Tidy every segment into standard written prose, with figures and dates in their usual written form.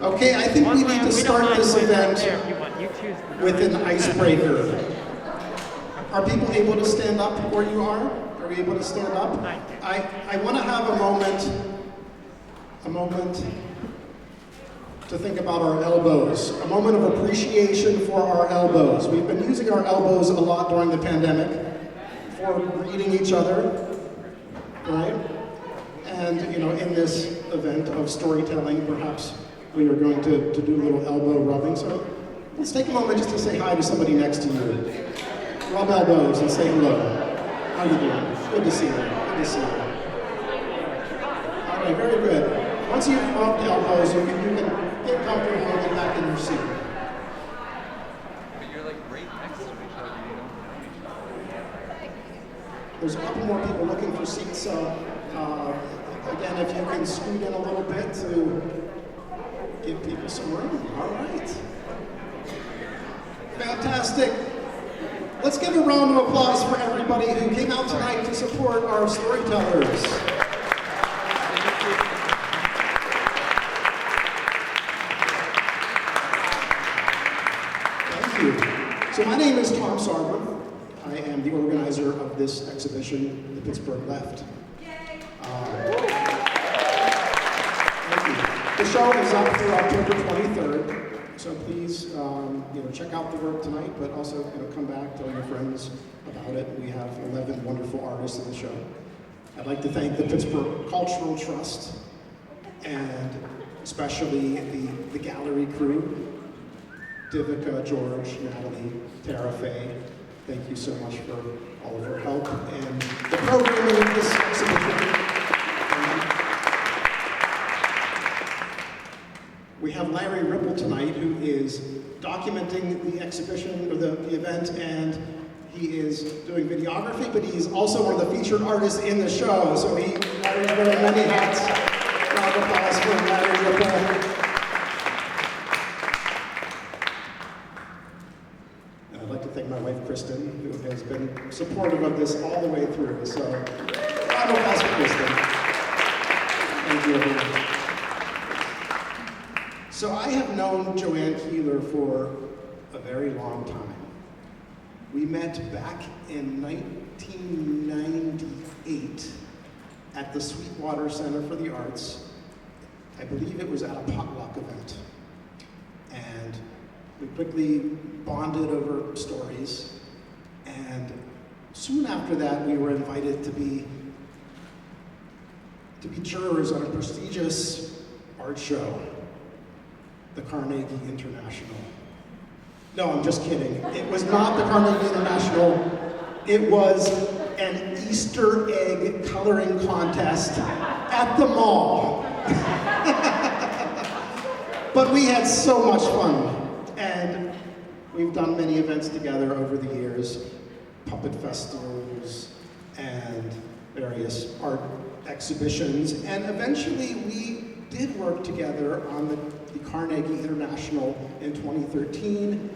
Okay, I think we need to start this event with an icebreaker. Are people able to stand up where you are? Are we able to stand up? I want to have a moment to think about our elbows, a moment of appreciation for our elbows. We've been using our elbows a lot during the pandemic for greeting each other, right? And, you know, in this event of storytelling, perhaps we are going to do a little elbow rubbing. So let's take a moment just to say hi to somebody next to you. Rub elbows and say hello. How are you doing? Good to see you. Good to see you. All right, very good. Once you've rubbed elbows, you can get comfortable and get back in your seat. But you're like right next to each other. You don't know each other. There's a couple more people looking for seats. So again, if you can scoot in a little bit to give people some room. All right. Fantastic. Let's give a round of applause for everybody who came out tonight to support our storytellers. Thank you. So my name is Tom Sarver. I am the organizer of this exhibition, the Pittsburgh Left. Thank you. The show is up through October 23rd. So please, check out the work tonight, but also, come back, tell your friends about it. We have 11 wonderful artists in the show. I'd like to thank the Pittsburgh Cultural Trust, and especially the gallery crew, Vivica, George, Natalie, Tara Faye. Thank you so much for all of your help and the programming of this exhibition. We have Larry Rippel tonight, who is documenting the exhibition, or the event, and he is doing videography, but he's also one of the featured artists in the show, so Larry's wearing many hats. Round of applause for Larry Rippel. And I'd like to thank my wife, Kristen, who has been supportive of this all the way through, so round of applause for Kristen. Thank you, everyone. So I have known Joann Kielar for a very long time. We met back in 1998 at the Sweetwater Center for the Arts. I believe it was at a potluck event. And we quickly bonded over stories. And soon after that, we were invited to be jurors on a prestigious art show, the Carnegie International. No, I'm just kidding. It was not the Carnegie International. It was an Easter egg coloring contest at the mall. But we had so much fun. And we've done many events together over the years, puppet festivals and various art exhibitions. And eventually we did work together on the Carnegie International in 2013.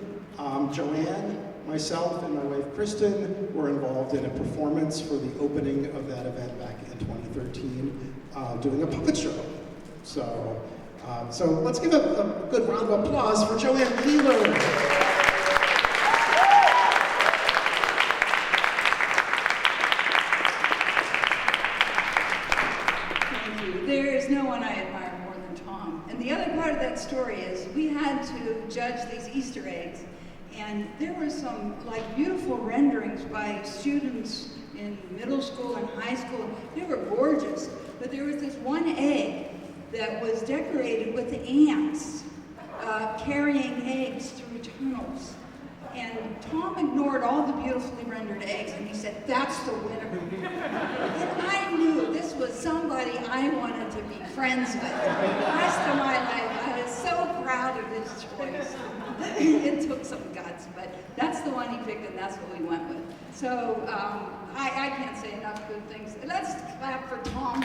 Joann, myself, and my wife Kristen were involved in a performance for the opening of that event back in 2013, doing a puppet show. So let's give a good round of applause for Joann Kielar. That story is we had to judge these Easter eggs, and there were some beautiful renderings by students in middle school and high school. They were gorgeous, but there was this one egg that was decorated with ants carrying eggs through tunnels. And Tom ignored all the beautifully rendered eggs, and he said, "That's the winner." And I knew this was somebody I wanted to be friends with. The rest of my life, I was so proud of his choice. It took some guts, but that's the one he picked, and that's what we went with. So I can't say enough good things. Let's clap for Tom.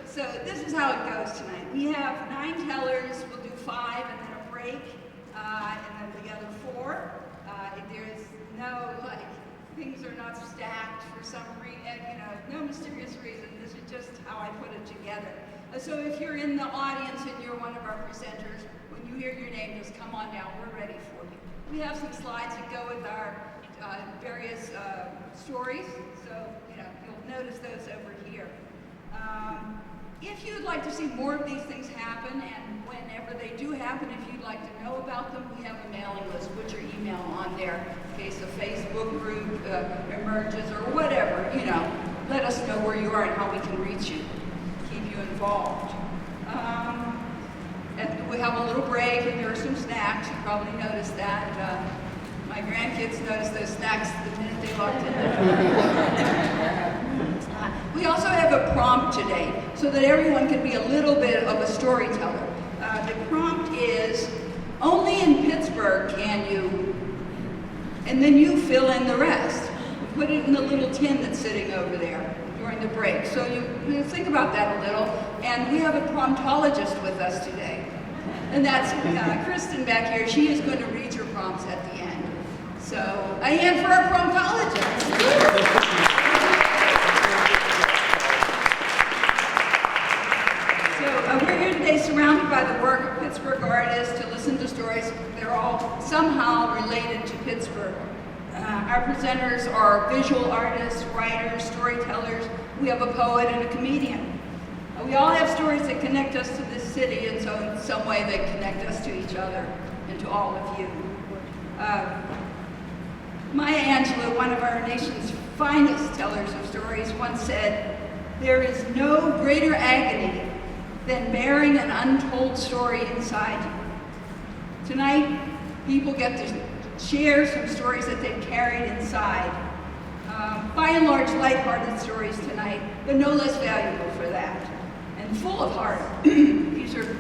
So this is how it goes tonight. We have 9 tellers. We'll do 5 and then a break, and then the other 4. There's no, things are not not stacked for some reason, no mysterious reason. This is just how I put it together. So if you're in the audience and you're one of our presenters, when you hear your name, just come on down. We're ready for you. We have some slides that go with our various stories, so you'll notice those over here. If you'd like to see more of these things happen, and whenever they do happen, if you'd like to know about them, we have a mailing list. Put your email on there in case a Facebook group emerges or whatever. Let us know where you are and how we can reach you, keep you involved. And we have a little break, and there are some snacks. You probably noticed that. My grandkids noticed those snacks the minute they walked in there. We also have a prompt today, so that everyone can be a little bit of a storyteller. The prompt is, only in Pittsburgh can you, and then you fill in the rest. We put it in the little tin that's sitting over there during the break. So you think about that a little. And we have a promptologist with us today. And that's Kristen back here. She is going to read your prompts at the end. So a hand for our promptologist. We're here today surrounded by the work of Pittsburgh artists to listen to stories. They're all somehow related to Pittsburgh. Our presenters are visual artists, writers, storytellers. We have a poet and a comedian. We all have stories that connect us to this city, and so in some way they connect us to each other and to all of you. Maya Angelou, one of our nation's finest tellers of stories, once said, "There is no greater agony than bearing an untold story inside you." Tonight, people get to share some stories that they've carried inside. By and large, lighthearted stories tonight, but no less valuable for that, and full of heart. These are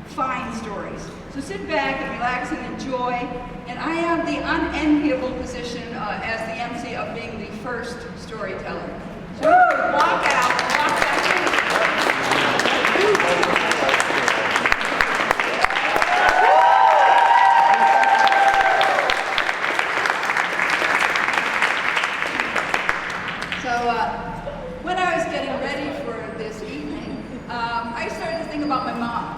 fine stories. So sit back and relax and enjoy. And I have the unenviable position as the MC of being the first storyteller. So walk out in. When I was getting ready for this evening, I started to think about my mom.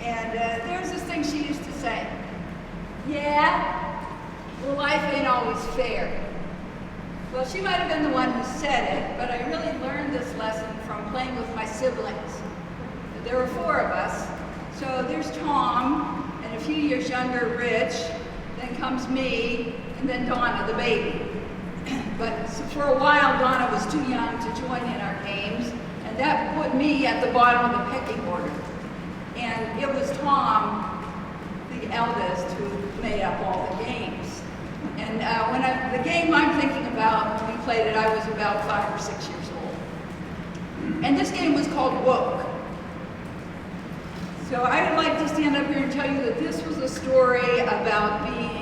And there's this thing she used to say, "Yeah, well, life ain't always fair." Well, she might have been the one who said it, but I really learned this lesson from playing with my siblings. There were 4 of us. So there's Tom, and a few years younger, Rich, then comes me, and then Donna, the baby. But for a while, Donna was too young to join in our games, and that put me at the bottom of the pecking order. And it was Tom, the eldest, who made up all the games. And the game I'm thinking about, we played it, I was about 5 or 6 years old. And this game was called Woke. So I would like to stand up here and tell you that this was a story about being,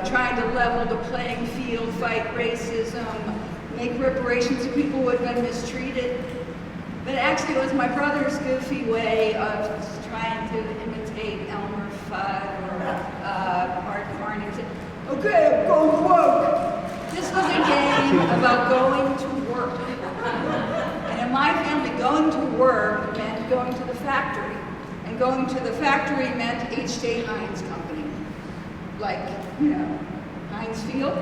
trying to level the playing field, fight racism, make reparations to people who had been mistreated. But actually it was my brother's goofy way of trying to imitate Elmer Fudd or Art Carney. "Okay, I'm going woke." This was a game about going to work. And in my family, going to work meant going to the factory. And going to the factory meant H.J. Heinz Company. Like, Heinz Field.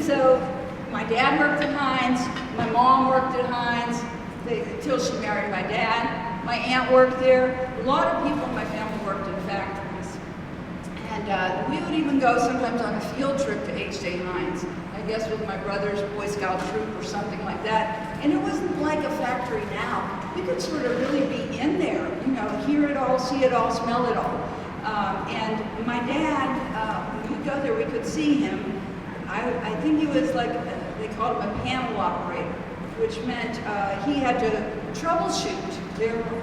So my dad worked at Heinz, my mom worked at Heinz, until she married my dad. My aunt worked there. A lot of people in my family worked in factories. And we would even go sometimes on a field trip to H.J. Heinz, I guess with my brother's Boy Scout troop or something like that. And it wasn't like a factory now. We could sort of really be in there, hear it all, see it all, smell it all. And my dad, when we'd go there, we could see him. I think he was like, they called him a panel operator, which meant he had to troubleshoot. There were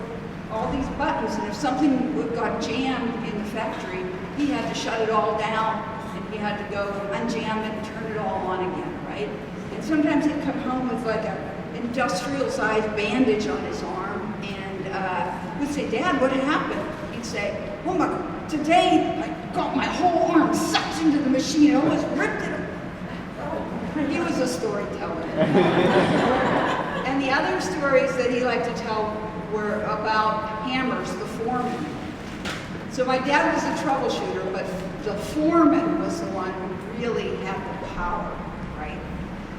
all these buttons, and if something got jammed in the factory, he had to shut it all down, and he had to go unjam it and turn it all on again, right? And sometimes he'd come home with like an industrial-sized bandage on his arm, and we'd say, "Dad, what happened?" He'd say, "Oh my, today I got my whole arm sucked into the machine, I almost ripped it a storyteller. And the other stories that he liked to tell were about Hammers, the foreman. So my dad was a troubleshooter, but the foreman was the one who really had the power, right?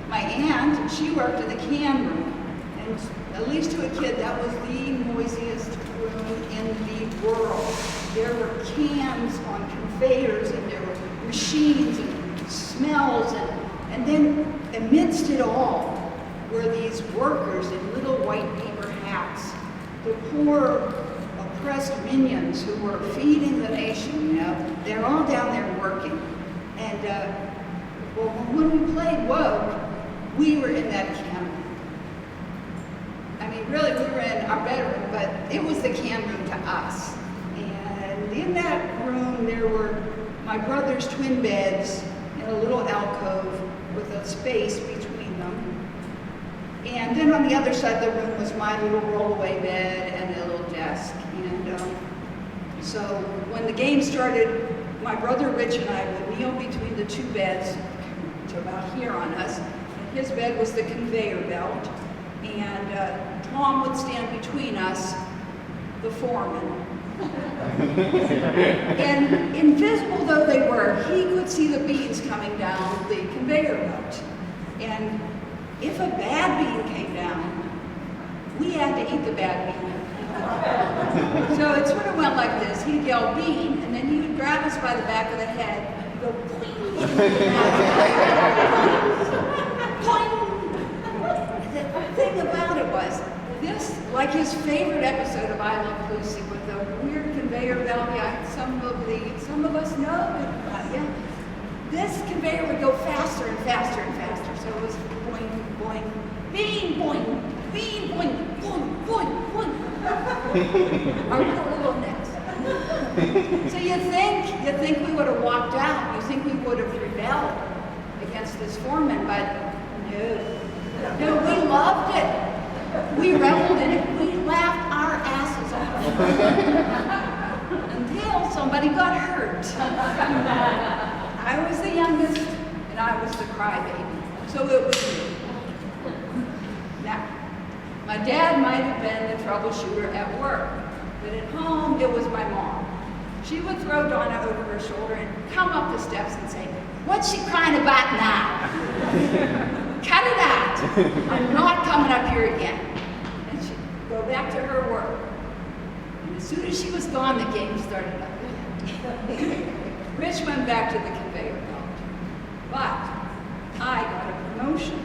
My aunt, she worked in the can room, and at least to a kid, that was the noisiest room in the world. There were cans on conveyors, and there were machines and smells, and then amidst it all were these workers in little white paper hats, the poor oppressed minions who were feeding the nation, you know. They're all down there working. And well, when we played Woke, we were in that can room. I mean, really, we were in our bedroom, but it was the can room to us. And in that room, there were my brother's twin beds in a little alcove with a space between them. And then on the other side of the room was my little rollaway bed and a little desk. And so when the game started, my brother Rich and I would kneel between the two beds to about here on us. And his bed was the conveyor belt. And Tom would stand between us, the foreman. And invisible though they were, he could see the beans coming down the conveyor belt. And if a bad bean came down, we had to eat the bad bean. So it sort of went like this. He'd yell bean, and then he would grab us by the back of the head and go poing. The thing about it was, this, like his favorite episode of I Love Lucy with the weird conveyor belt, yeah, some of us know, yeah. This conveyor would go faster and faster and faster. So it was boing, boing, bean, boing, bean, boing, boing, boing, boing. Our poor little necks. So you think we would have walked out. You think we would have rebelled against this foreman, but no, we loved it. We reveled in it. We laughed our asses off. Until somebody got hurt. I was the youngest, and I was the crybaby. So it was me. Now, my dad might have been the troubleshooter at work, but at home, it was my mom. She would throw Donna over her shoulder and come up the steps and say, "What's she crying about now? Cut it out. I'm not coming up here again." And she'd go back to her work. And as soon as she was gone, the game started up again. Rich went back to the conveyor belt. But I got a promotion.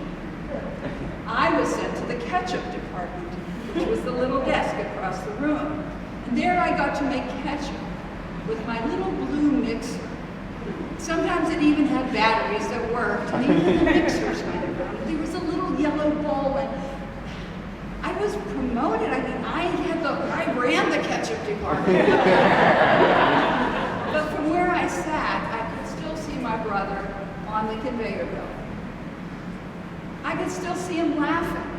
I was sent to the ketchup department, which was the little desk across the room. And there I got to make ketchup with my little blue mixer. Sometimes it even had batteries that worked, and even the mixers went around. There was a little yellow bowl, and I was promoted. I mean, I ran the ketchup department. But from where I sat, I could still see my brother on the conveyor belt. I could still see him laughing.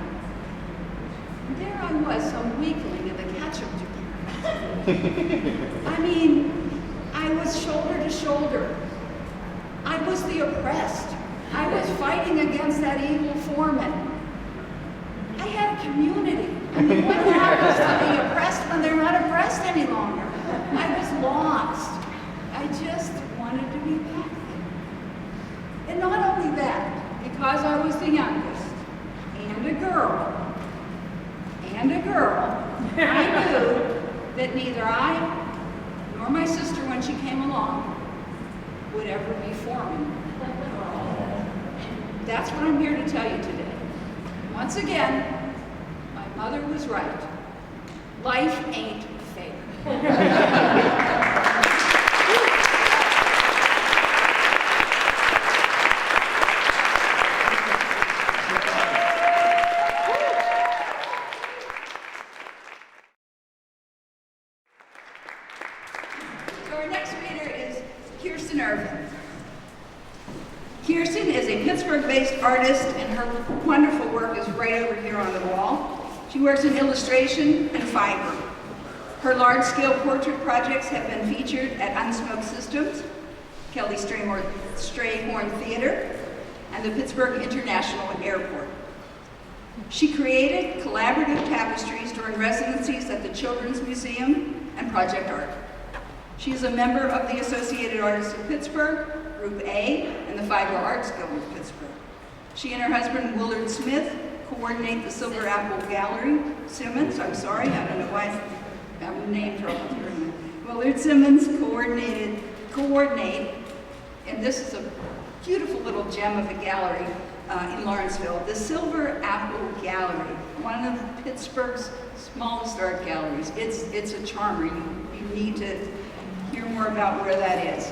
And there I was, some weakling in the ketchup department. I mean, I was shoulder to shoulder. I was the oppressed. I was fighting against that evil foreman. I had a community. I mean, what happens to the oppressed when they're not oppressed any longer? I was lost. I just wanted to be back. And not only that, because I was the youngest, and a girl, I knew that neither I nor my sister, when she came along, would ever be foreman. That's what I'm here to tell you today. Once again, my mother was right. Life ain't fair. Ervin. Kirsten is a Pittsburgh-based artist, and her wonderful work is right over here on the wall. She works in illustration and fiber. Her large-scale portrait projects have been featured at Unsmoked Systems, Kelly Strayhorn Theater, and the Pittsburgh International Airport. She created collaborative tapestries during residencies at the Children's Museum and Project Art. She is a member of the Associated Artists of Pittsburgh, Group A, and the Fiber Arts Guild of Pittsburgh. She and her husband, Willard Smith, coordinate the Silver Apple Gallery. Simmons, I'm sorry, I don't know why I'm name trouble here. Willard Simmons coordinate, and this is a beautiful little gem of a gallery in Lawrenceville, the Silver Apple Gallery, one of Pittsburgh's smallest art galleries. It's a charmer. You need to hear more about where that is.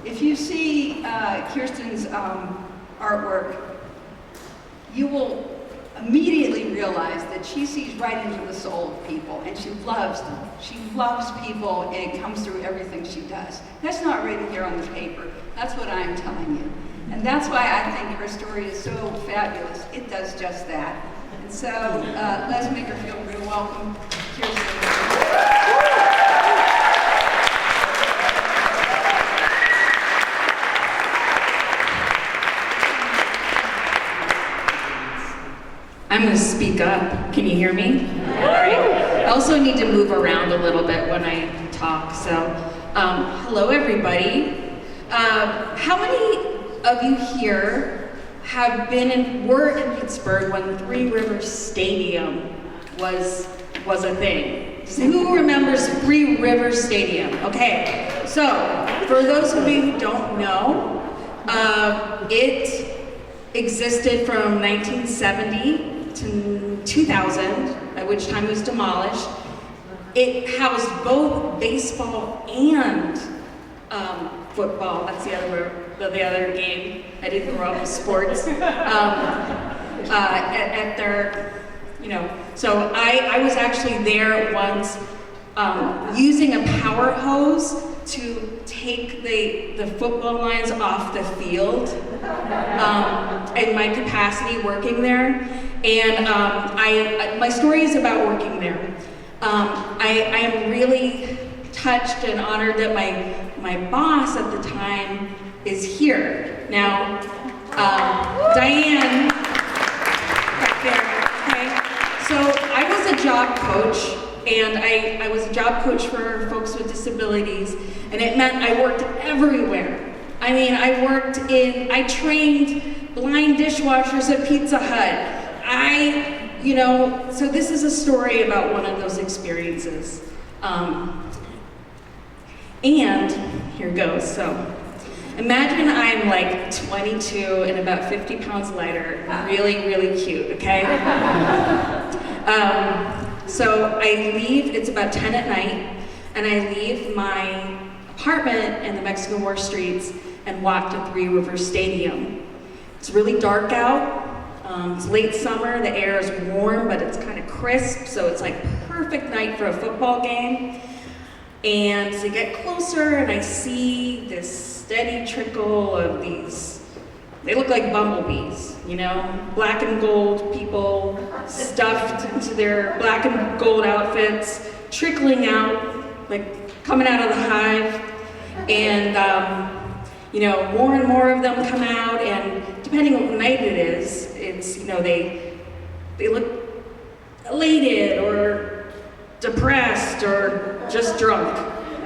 If you see Kirsten's artwork, you will immediately realize that she sees right into the soul of people, and she loves them. She loves people, and it comes through everything she does. That's not written here on the paper. That's what I'm telling you. And that's why I think her story is so fabulous. It does just that. And so let's make her feel real welcome. Kirsten. I'm going to speak up. Can you hear me? All right. I also need to move around a little bit when I talk. So, hello everybody. How many of you here have were in Pittsburgh when Three Rivers Stadium was a thing? Who remembers Three Rivers Stadium? Okay. So, for those of you who don't know, it existed from 1970 to 2000, at which time it was demolished. It housed both baseball and football. That's the other game. I didn't grow up with sports. At their, so I was actually there once using a power hose to take the football lines off the field in my capacity working there. And my story is about working there. I am really touched and honored that my boss at the time is here. Now, Diane, right there, okay? So I was a job coach, and I was a job coach for folks with disabilities, and it meant I worked everywhere. I mean, I trained blind dishwashers at Pizza Hut. So this is a story about one of those experiences. And here goes. So imagine I'm like 22 and about 50 pounds lighter, really, really cute, okay? So I leave, it's about 10 at night, and I leave my apartment in the Mexican War streets and walk to Three Rivers Stadium. It's really dark out. It's late summer, the air is warm, but it's kind of crisp, so it's like perfect night for a football game. And as I get closer and I see this steady trickle of these, they look like bumblebees, black and gold people stuffed into their black and gold outfits, trickling out, like coming out of the hive. And, more and more of them come out, and depending on what night it is, it's, they look elated or depressed or just drunk.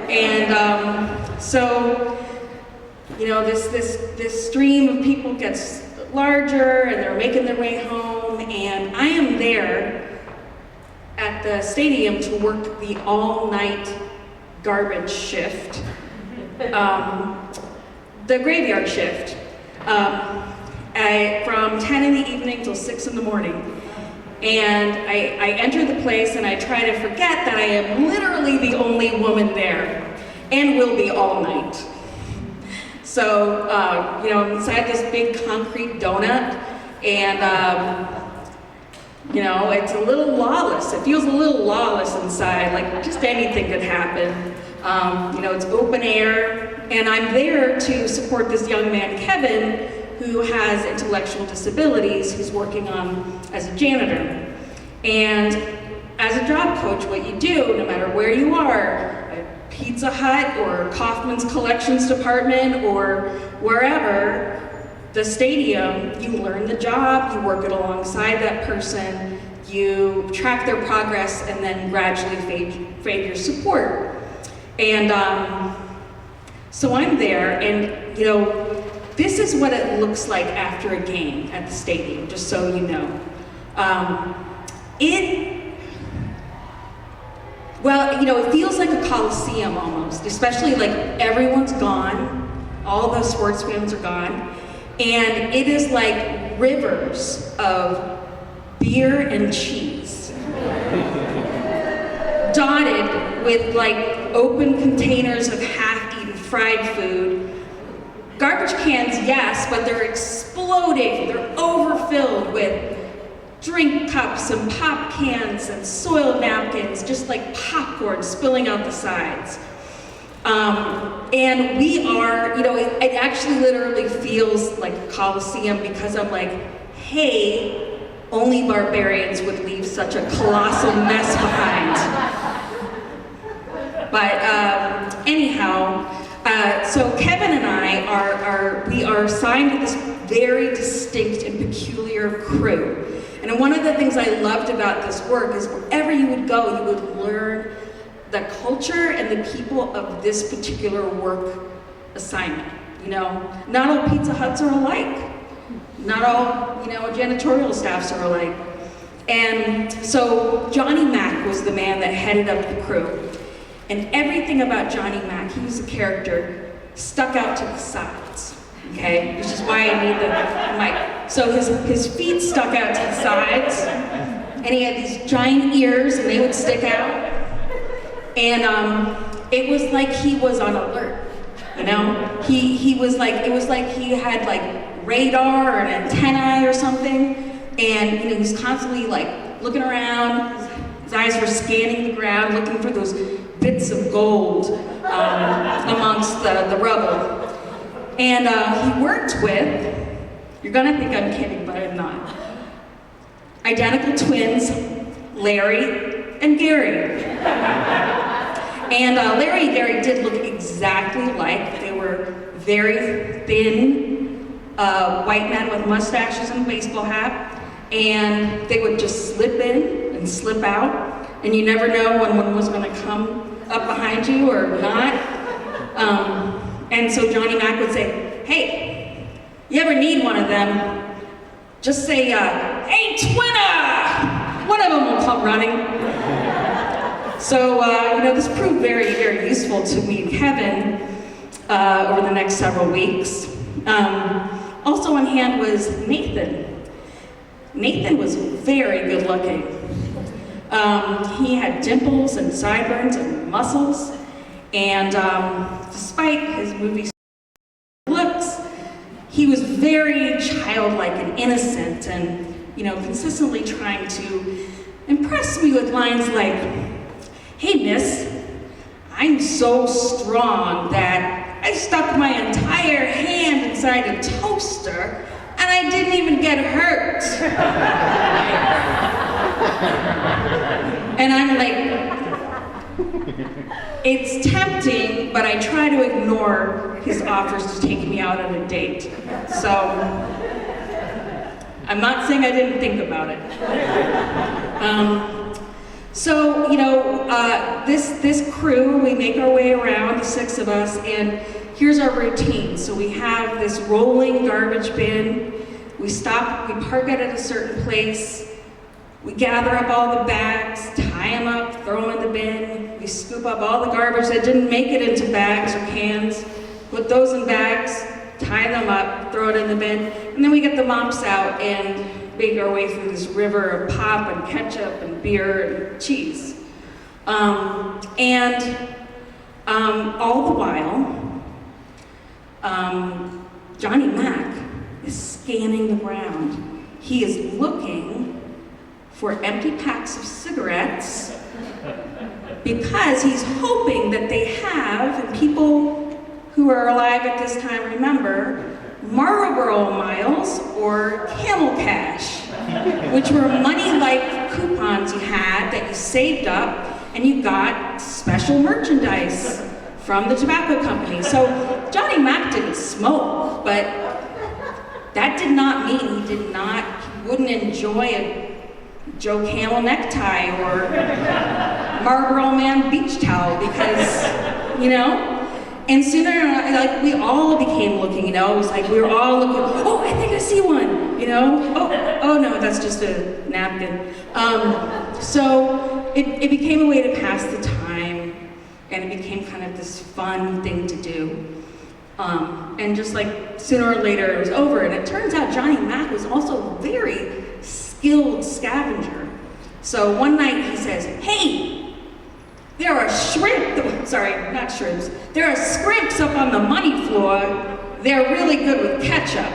And so, this stream of people gets larger, and they're making their way home, and I am there at the stadium to work the all-night garbage shift, the graveyard shift, from 10 in the evening till 6 in the morning. And I enter the place and I try to forget that I am literally the only woman there, and will be all night. So, I'm inside this big concrete donut, and it's a little lawless. It feels a little lawless inside, like just anything could happen. It's open air, and I'm there to support this young man, Kevin, who has intellectual disabilities, who's working as a janitor. And as a job coach, what you do, no matter where you are, Pizza Hut or Kaufman's Collections Department or wherever, the stadium, you learn the job, you work it alongside that person, you track their progress, and then gradually fade your support. And so I'm there, and you know, this is what it looks like after a game at the stadium, just so you know. Well, you know, it feels like a coliseum almost, especially like everyone's gone, all the sports fans are gone, and it is like rivers of beer and cheese, dotted with like open containers of half-eaten fried food. Garbage cans, yes, but they're exploding, they're overfilled with drink cups and pop cans and soiled napkins, just like popcorn spilling out the sides. And we are, you know, it actually literally feels like a coliseum because I'm like, hey, only barbarians would leave such a colossal mess behind. But anyhow, so Kevin and I we are assigned to this very distinct and peculiar crew. And one of the things I loved about this work is wherever you would go, you would learn the culture and the people of this particular work assignment. You know, not all Pizza Huts are alike. Not all, you know, janitorial staffs are alike. And so Johnny Mac was the man that headed up the crew. And everything about Johnny Mac, he was a character, stuck out to the sides. Okay, which is why I need the mic. So his feet stuck out to the sides, and he had these giant ears, and they would stick out. And it was like he was on alert. You know, he was like, it was like he had like radar or an antennae or something, and you know, he was constantly like looking around. His eyes were scanning the ground, looking for those bits of gold amongst the rubble. And he worked with, you're gonna think I'm kidding, but I'm not, identical twins, Larry and Gary. And Larry and Gary did look exactly alike. They were very thin white men with mustaches and a baseball hat, and they would just slip in and slip out, and you never know when one was gonna come up behind you or not. And so Johnny Mac would say, hey, you ever need one of them, just say, hey, Twinna! One of them will come running. So, you know, this proved very, very useful to me and Kevin over the next several weeks. Also on hand was Nathan. Nathan was very good looking. He had dimples and sideburns and muscles. And despite his movie looks, he was very childlike and innocent and, you know, consistently trying to impress me with lines like, hey miss, I'm so strong that I stuck my entire hand inside a toaster and I didn't even get hurt. And I'm like, it's tempting, but I try to ignore his offers to take me out on a date. So, I'm not saying I didn't think about it. So, you know, this crew, we make our way around, the 6 of us, and here's our routine. So we have this rolling garbage bin. We stop, we park it at a certain place. We gather up all the bags, tie them up, throw them in the bin. We scoop up all the garbage that didn't make it into bags or cans, put those in bags, tie them up, throw it in the bin, and then we get the mops out and make our way through this river of pop and ketchup and beer and cheese. All the while, Johnny Mac is scanning the ground. He is looking for empty packs of cigarettes because he's hoping that they have, and people who are alive at this time remember, Marlboro Miles or Camel Cash, which were money-like coupons you had that you saved up, and you got special merchandise from the tobacco company. So Johnny Mac didn't smoke, but that did not mean he wouldn't enjoy a Joe Camel necktie or Marlboro Man beach towel because, and sooner, like, we all became looking, it was like we were all looking, oh, I think I see one, oh no, that's just a napkin. So it became a way to pass the time, and it became kind of this fun thing to do. And just like sooner or later it was over, and it turns out Johnny Mac was also a very skilled scavenger. So one night he says, hey, there are not shrimps, there are scrimps up on the money floor. They're really good with ketchup.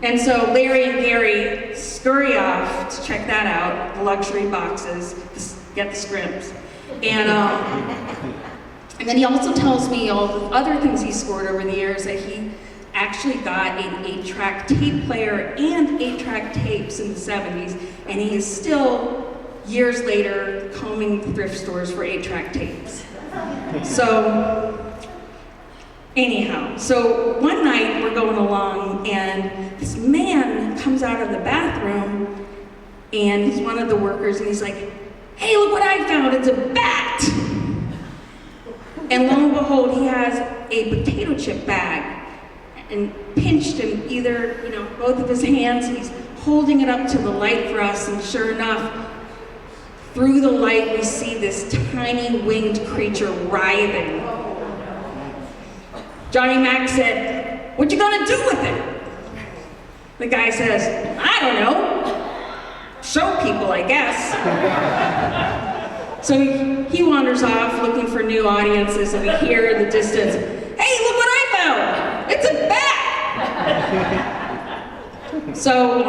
And so Larry and Gary scurry off to check that out, the luxury boxes, to get the scrimps. And then he also tells me all the other things he scored over the years, that he actually got an 8-track tape player and 8-track tapes in the 70s, and he is still, years later, combing thrift stores for 8-track tapes. So, anyhow, so one night we're going along, and this man comes out of the bathroom, and he's one of the workers, and he's like, hey, look what I found, it's a bat! And lo and behold, he has a potato chip bag, and pinched in either, both of his hands. He's holding it up to the light for us, and sure enough, through the light, we see this tiny winged creature writhing. Johnny Mac said, what you gonna do with it? The guy says, I don't know. Show people, I guess. So he wanders off looking for new audiences, and we hear in the distance, hey, look what I found! It's a bat! So,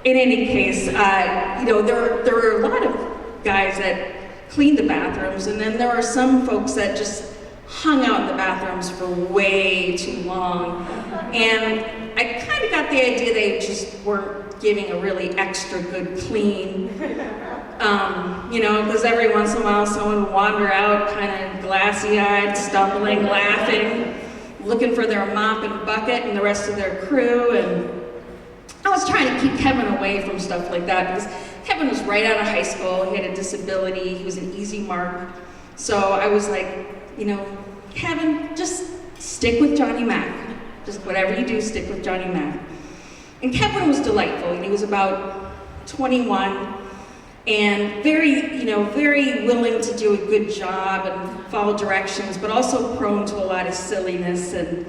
in any case, there were a lot of guys that cleaned the bathrooms, and then there were some folks that just hung out in the bathrooms for way too long. And I kind of got the idea they just weren't giving a really extra good clean. Because every once in a while someone would wander out kind of glassy-eyed, stumbling, laughing, looking for their mop and bucket and the rest of their crew. And I was trying to keep Kevin away from stuff like that because Kevin was right out of high school. He had a disability. He was an easy mark. So I was like, Kevin, just stick with Johnny Mac. Just whatever you do, stick with Johnny Mac. And Kevin was delightful. He was about 21 and very willing to do a good job and follow directions, but also prone to a lot of silliness. And,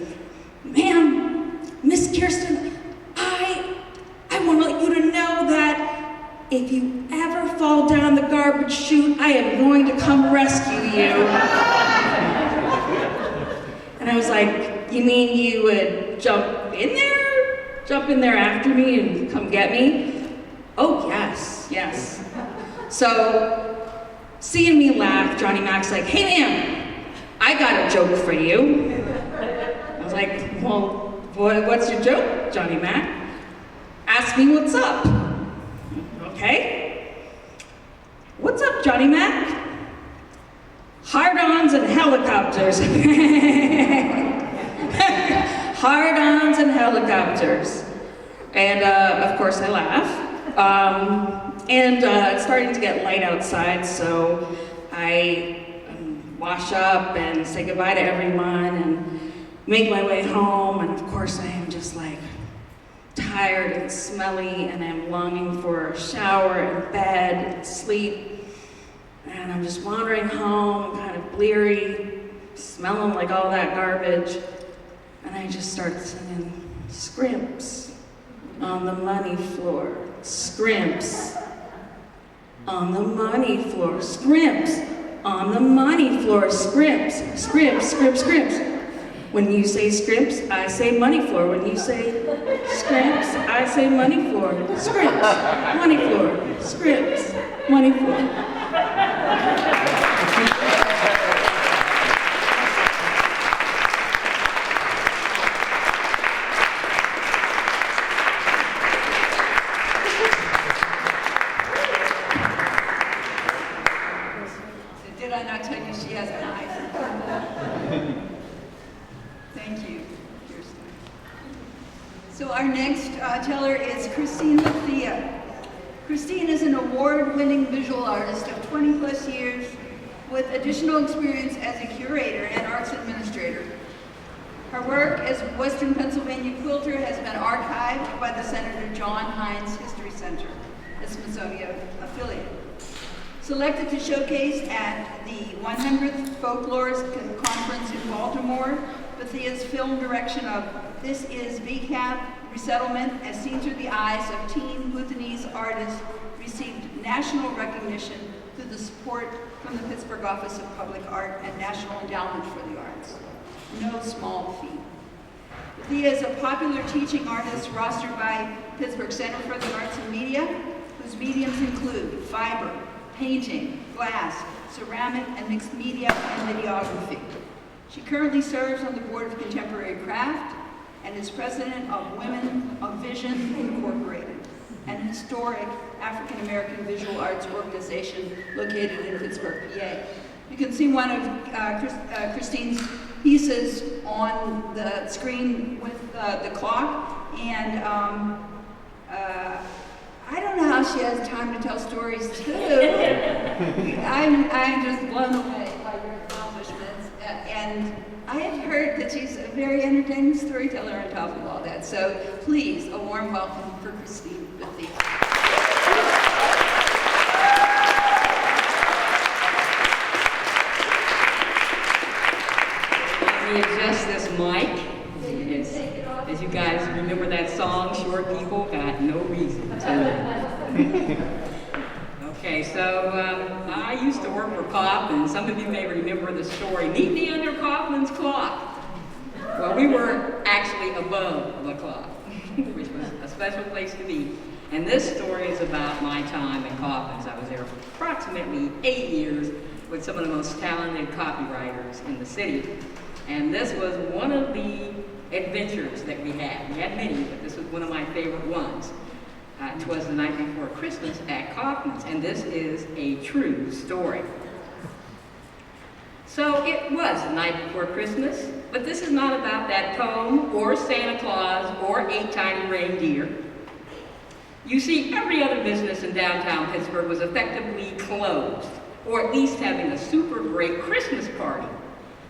ma'am, Miss Kirsten, I want to let you to know that if you ever fall down the garbage chute, I am going to come rescue you. And I was like, you mean you would jump in there after me and come get me? Oh, yes. So, seeing me laugh, Johnny Mac's like, hey ma'am, I got a joke for you. I was like, well, what's your joke, Johnny Mac? Ask me what's up. Okay. What's up, Johnny Mac? Hard-ons and helicopters. Hard-ons and helicopters. And of course I laugh. It's starting to get light outside, so I wash up and say goodbye to everyone and make my way home. And of course I am just like tired and smelly, and I'm longing for a shower and bed and sleep. And I'm just wandering home, kind of bleary, smelling like all that garbage. And I just start singing, scrimps on the money floor, scrimps on the money floor, scrimps on the money floor, scrimps, scrimps, scrimps, scrimps. When you say scrimps, I say money floor. When you say scrimps, I say money floor, scrimps, money floor, scrimps, money floor. So our next teller is Bethea. Christine is an award-winning visual artist of 20 plus years with additional experience as a curator and arts administrator. Her work as Western Pennsylvania quilter has been archived by the Senator John Hines History Center, a Smithsonian affiliate. Selected to showcase at the 100th Folklorist Conference in Baltimore, Bethea's film direction of This Is VCAP Resettlement as Seen Through the Eyes of Teen Bhutanese Artists received national recognition through the support from the Pittsburgh Office of Public Art and National Endowment for the Arts. No small feat. Bethea is a popular teaching artist rostered by Pittsburgh Center for the Arts and Media, whose mediums include fiber, painting, glass, ceramic, and mixed media and videography. She currently serves on the Board of Contemporary Craft and is president of Women of Vision Incorporated, an historic African-American visual arts organization located in Pittsburgh, PA. You can see one of Christine's pieces on the screen with the clock, and I don't know how she has time to tell stories too. I'm just blown away by your accomplishments, and I have heard that she's a very entertaining storyteller on top of all that. So please, a warm welcome for Christine Bethea. Let me adjust this mic. As you guys remember that song, Short People Got No Reason to. Okay, so I used to work for Kaufman. Some of you may remember the story, Meet Me Under Kaufman's Clock. Well, we were actually above the clock, which was a special place to be. And this story is about my time at Kaufman's. I was there for approximately 8 years with some of the most talented copywriters in the city. And this was one of the adventures that we had. We had many, but this was one of my favorite ones. It was the night before Christmas at Kaufman's, and this is a true story. So it was the night before Christmas, but this is not about that poem, or Santa Claus, or 8 tiny reindeer. You see, every other business in downtown Pittsburgh was effectively closed, or at least having a super great Christmas party.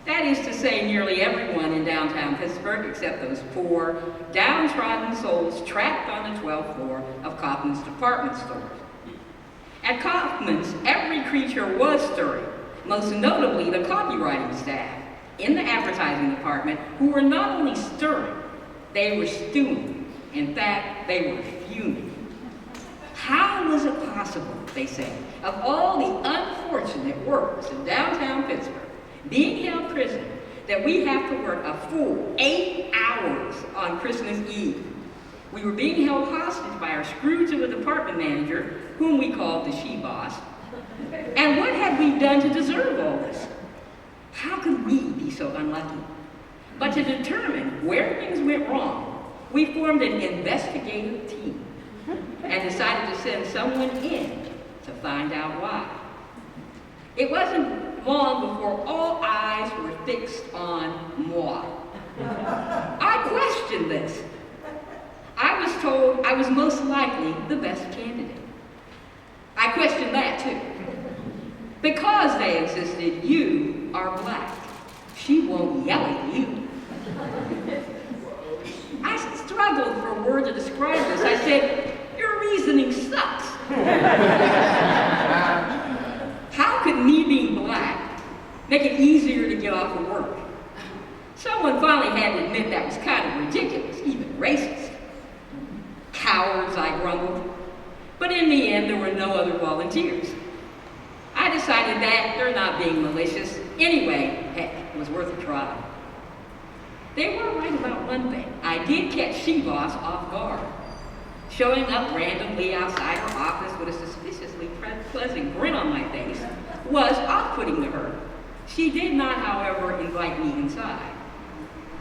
That is to say, nearly everyone in downtown Pittsburgh, except those poor, downtrodden souls trapped on the 12th floor of Kaufman's department stores. At Kaufman's, every creature was stirring, most notably the copywriting staff in the advertising department, who were not only stirring, they were stewing. In fact, they were fuming. How was it possible, they said, of all the unfortunate workers in downtown Pittsburgh being held prisoner, that we have to work a full 8 hours on Christmas Eve? We were being held hostage by our Scrooge of a department manager, whom we called the she-boss. And what had we done to deserve all this? How could we be so unlucky? But to determine where things went wrong, we formed an investigative team and decided to send someone in to find out why. It wasn't long before all eyes were fixed on moi. I questioned this. I was told I was most likely the best candidate. I questioned that too. Because, they insisted, you are black. She won't yell at you. I struggled for a word to describe this. I said, your reasoning sucks. How could me being black make it easier to get off of work? Someone finally had to admit that was kind of ridiculous, even racist. Cowards, I grumbled. But in the end, there were no other volunteers. I decided that they're not being malicious. Anyway, heck, it was worth a try. They were right about one thing. I did catch she-boss off guard. Showing up randomly outside her office with a suspiciously pleasant grin on my face was off-putting to her. She did not, however, invite me inside.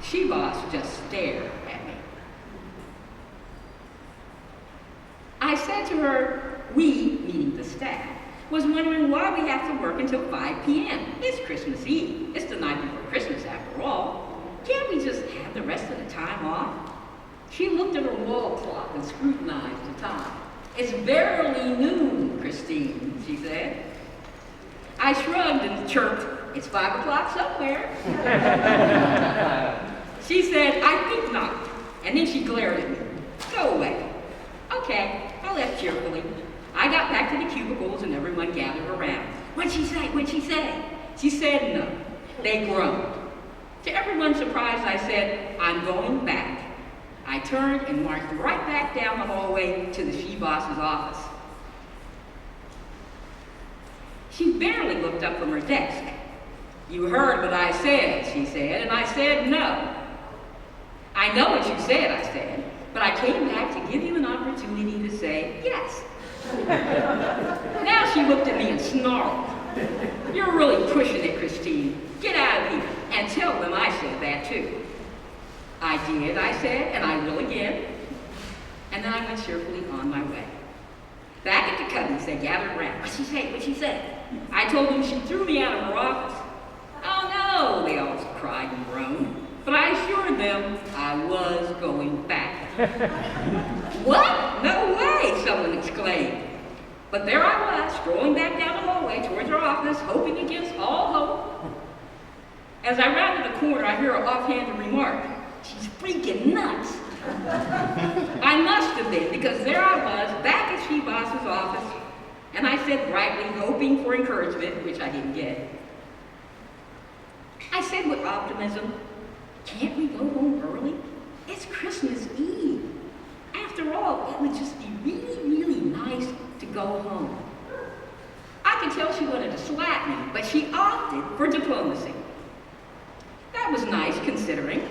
She-boss just stared at me. I said to her, we, meaning the staff, was wondering why we have to work until 5 p.m. It's Christmas Eve. It's the night before Christmas, after all. Can't we just have the rest of the time off? She looked at her wall clock and scrutinized the time. "It's barely noon, Christine," she said. I shrugged and chirped, "It's 5 o'clock somewhere." She said, "I think not." And then she glared at me. "Go away." "Okay," I left cheerfully. I got back to the cubicles and everyone gathered around. "What'd she say? What'd she say?" She said no. They groaned. To everyone's surprise, I said, "I'm going back." I turned and marched right back down the hallway to the she-boss's office. She barely looked up from her desk. "You heard what I said," she said, and I said no. "I know what you said," I said, "but I came back to give you an opportunity to say yes." Now she looked at me and snarled. "You're really pushing it, Christine. Get out of here and tell them I said that too." "I did," I said, "and I will again." And then I went cheerfully on my way. Back at the Cubbies, they gathered around. "What'd she say? What'd she say?" I told them she threw me out of her office. "Oh no," they all cried and groaned. But I assured them I was going back. "What? No way," someone exclaimed. But there I was, strolling back down the hallway towards her office, hoping against all hope. As I rounded the corner, I hear an offhanded remark. "She's freaking nuts." I must have been, because there I was, back at she-boss's office, and I said brightly, hoping for encouragement, which I didn't get. I said with optimism, "Can't we go home early? It's Christmas Eve. After all, it would just be really, really nice to go home." I could tell she wanted to slap me, but she opted for diplomacy. That was nice, considering.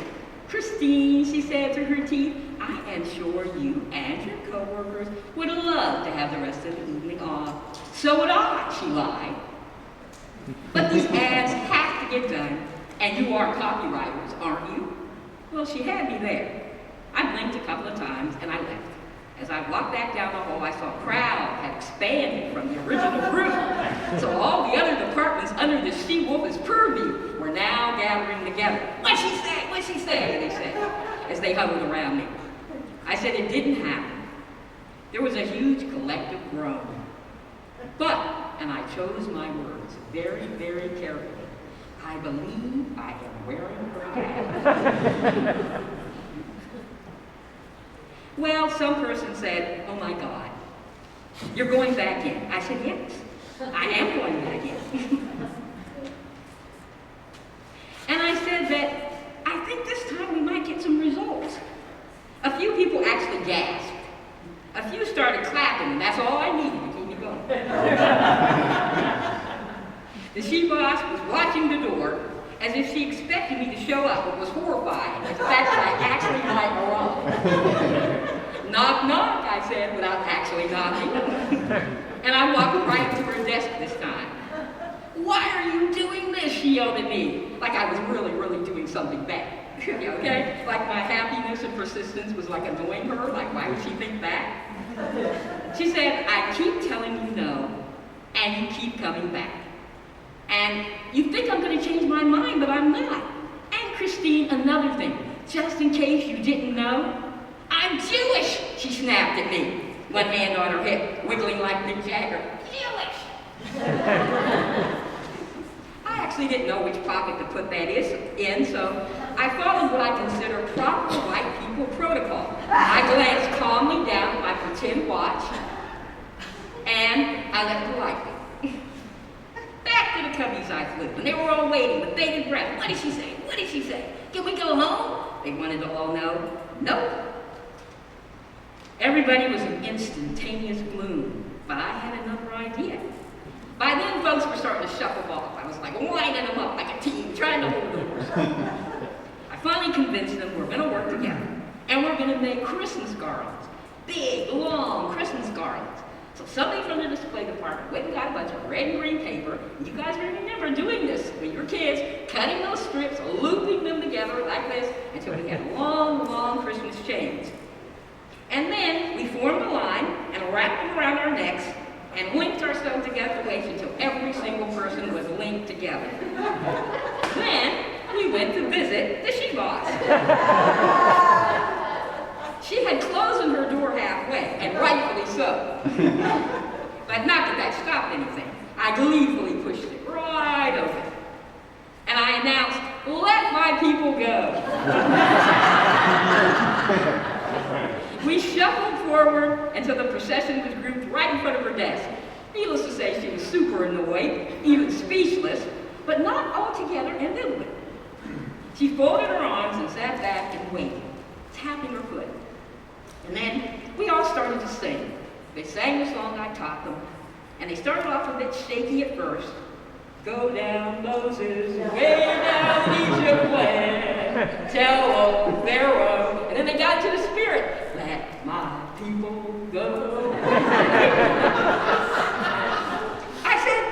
"Christine," she said through her teeth, "I am sure you and your coworkers would love to have the rest of the evening off." "So would I," she lied. "But these ads have to get done, and you are copywriters, aren't you?" Well, she had me there. I blinked a couple of times, and I left. As I walked back down the hall, I saw a crowd had expanded from the original group. So all the other departments under the she-wolf's purview were now gathering together. "What'd she say? What'd she say?" they said, as they huddled around me. I said it didn't happen. There was a huge collective groan. But, and I chose my words very, very carefully, I believe I am wearing her hat. Well, some person said, "Oh my God, you're going back in." I said, "Yes, I am going back in." And I said that I think this time we might get some results. A few people actually gasped. A few started clapping, and that's all I needed to keep me going. The she-boss was watching the door as if she expected me to show up, but was horrified at the fact that I actually might go on. "Knock, knock," I said, without actually knocking. And I walked right to her desk this time. "Why are you doing this?" she yelled at me, like I was really, really doing something bad. Okay? Like my happiness and persistence was like annoying her, like why would she think that? She said, "I keep telling you no, and you keep coming back. And you think I'm going to change my mind, but I'm not. And Christine, another thing, just in case you didn't know, I'm Jewish," she snapped at me, one hand on her hip, wiggling like Mick Jagger. "Jewish!" I actually didn't know which pocket to put that in, so I followed what I consider proper white people protocol. I glanced calmly down at my pretend watch, and I left politely. Back to the Cubbies I flew, and they were all waiting with bated breath. "What did she say? What did she say? Can we go home?" They wanted to all know. Nope. Everybody was in instantaneous gloom, but I had another idea. By then, folks were starting to shuffle off. I was like lining them up like a team, trying to hold them. I finally convinced them we're going to work together, and we're going to make Christmas garlands. Big, long Christmas garlands. So somebody from the display department went and got a bunch of red and green paper. And you guys remember doing this when you were kids, cutting those strips, looping them together like this until we had long, long Christmas chains. And then we formed a line and wrapped them around our necks and linked ourselves together until every single person was linked together. Then we went to visit the she-boss. I gleefully pushed it right open. And I announced, "Let my people go." We shuffled forward until the procession was grouped right in front of her desk. Needless to say, she was super annoyed, even speechless, but not altogether ambivalent. She folded her arms and sat back and waited, tapping her foot. And then we all started to sing. They sang the song I taught them, and they started off a bit shaky at first. Go down, Moses, way down Egypt land, tell old Pharaoh. And then they got into the spirit. Let my people go. I said,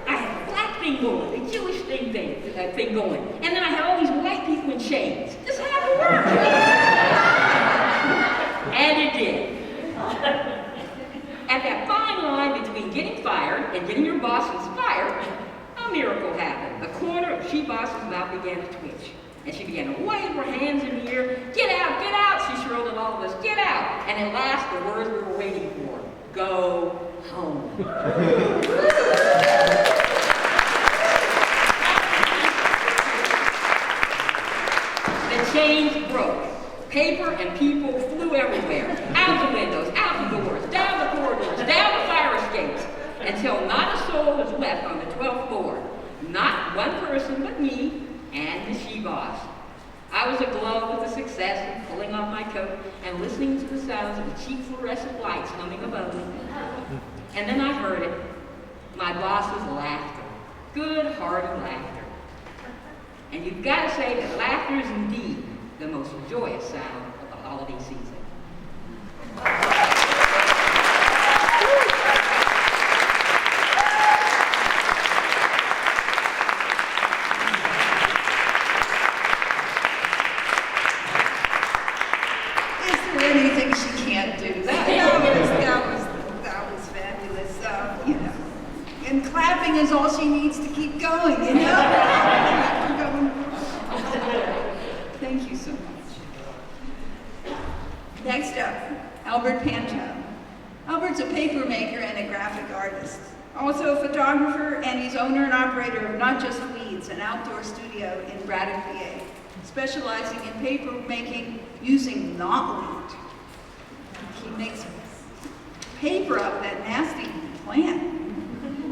I had a black thing going, a Jewish thing going. And then I had all these white people in chains. This had to work. And it did. At that fine line between getting fired and getting your boss inspired, a miracle happened. The corner of She Boss's mouth began to twitch, and she began to wave her hands in the air. Get out, she shrilled at all of us, get out. And at last, the words we were waiting for, go home. The chains broke. Paper and people flew everywhere, out the windows, out the doors, down the corridors, down the fire escapes, until not a soul was left on the 12th floor. Not one person but me and the she-boss. I was aglow with the success of pulling off my coat and listening to the sounds of the cheap fluorescent lights humming above me. And then I heard it, my boss's laughter, good-hearted laughter. And you've got to say that laughter is indeed the most joyous sound of the holiday season. Is there anything she can't do? That was fabulous. And clapping is all she needs to keep going, Thank you so much. Next up, Albert Pantone. Albert's a paper maker and a graphic artist, also a photographer, and he's owner and operator of Not Just Weeds, an outdoor studio in Braddock, VA, specializing in paper making using knotweed. He makes paper out of that nasty plant.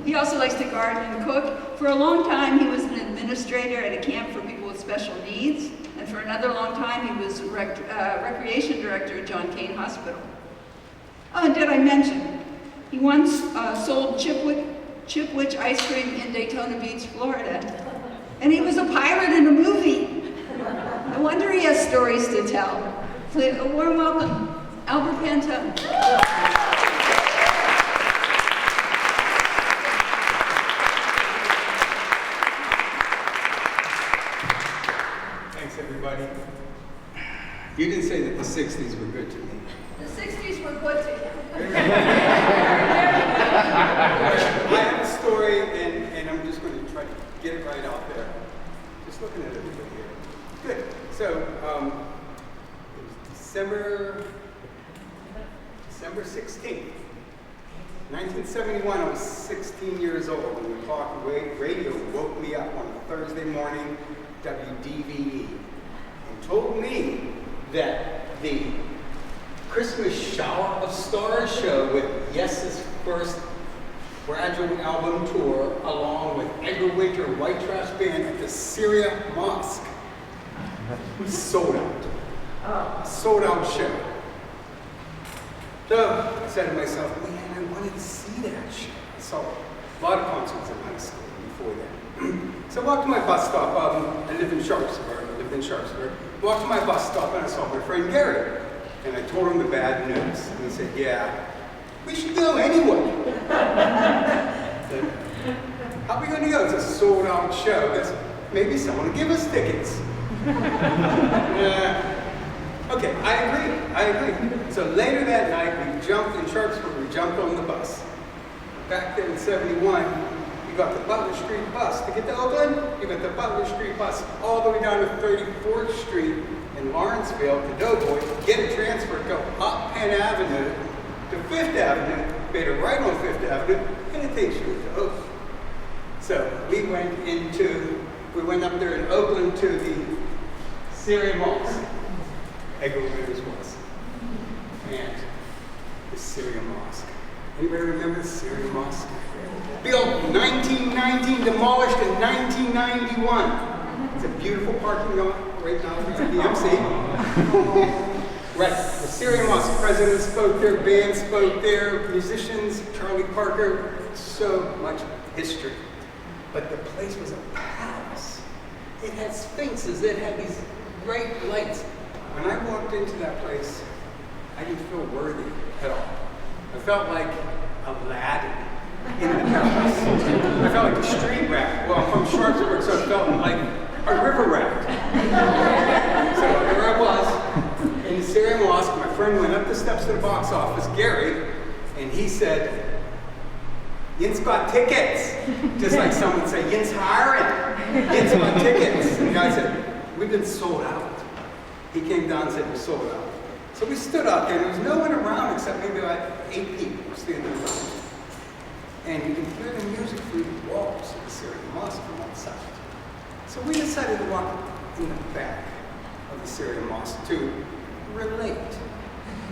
He also likes to garden and cook. For a long time, he was an administrator at a camp for people with special needs. And for another long time, he was recreation director at John Cain Hospital. Oh, and did I mention, he once sold Chipwich ice cream in Daytona Beach, Florida. And he was a pirate in a movie. No wonder he has stories to tell. So a warm welcome, Albert Pantone. Everybody. You didn't say that the 60s were good to me. The 60s were good to you. I have a story, and I'm just going to try to get it right out there. Just looking at everybody here. Good. So, it was December 16th, 1971. I was 16 years old, and the talk radio woke me up on a Thursday morning, WDVE. Told me that the Christmas Shower of Stars show with Yes's first graduate album tour, along with Edgar Winter White Trash Band at the Syria Mosque, sold out. Sold out show. So I said to myself, man, I wanted to see that show. I saw a lot of concerts in high school before that. So I walked to my bus stop. I lived in Sharpsburg. Walked to my bus stop and I saw my friend Gary. And I told him the bad news. And he said, yeah, we should go anyway. Said, how are we going to go? It's a sold out show. Because maybe someone will give us tickets. Okay, I agree. So later that night, we jumped in Sharpsburg, we jumped on the bus. Back then in 71, you got the Butler Street bus. To get to Oakland, you got the Butler Street bus all the way down to 34th Street in Lawrenceville to Doughboy, get a transfer, go up Penn Avenue to 5th Avenue, made a right on 5th Avenue, and it takes you to Oak. So we went up there in Oakland to the Syrian Mosque. Everyone knows where this was. And the Syrian Mosque. Anybody remember the Syrian Mosque? Built in 1919, demolished in 1991. It's a beautiful parking lot right now for the BMC. Right, the Syrian Mosque president spoke there, band spoke there, musicians, Charlie Parker, so much history. But the place was a palace. It had sphinxes, it had these bright lights. When I walked into that place, I didn't feel worthy at all. I felt like Aladdin in the palace. I felt like a street rat. Well, I'm from Sharpsburg, so I felt like a river rat. So there I was in the Syrian Mosque. My friend went up the steps to the box office, Gary, and he said, Yin's got tickets. Just like someone would say, Yin's hiring. Yin's got tickets. And the guy said, we've been sold out. He came down and said, we're sold out. So we stood out there, and there was no one around except maybe like 8 people standing around. And you can hear the music through the walls of the Syrian Mosque from outside. So we decided to walk in the back of the Syrian Mosque to relate.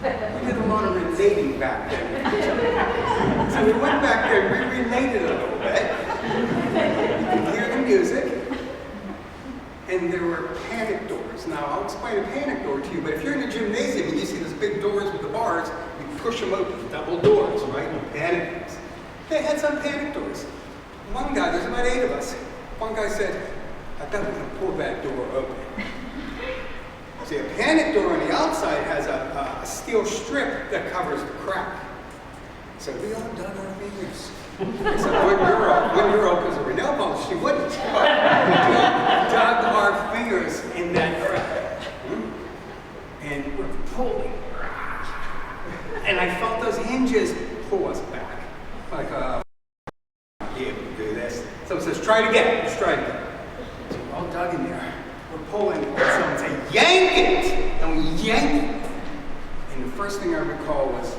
We did a lot of relating back then. So we went back there and we related a little bit. You could hear the music. And there were panic doors. Now, I'll explain a panic door to you, but if you're in a gymnasium and you see those big doors with the bars, you push them open, double doors, right? Panic doors. They had some panic doors. One guy, there's about 8 of us, one guy said, I bet we're going to pull that door open. See, a panic door on the outside has a steel strip that covers the crack. So we all dug our fingers. Except €1 because of Renell polish, she wouldn't. We dug our fingers in that crack. And we're pulling. And I felt those hinges pull us back. Like, I'll be able to do this. Someone says, try it again. Let's try it again. So we're all dug in there. We're pulling. And someone said, yank it! And we yanked it. And the first thing I recall was,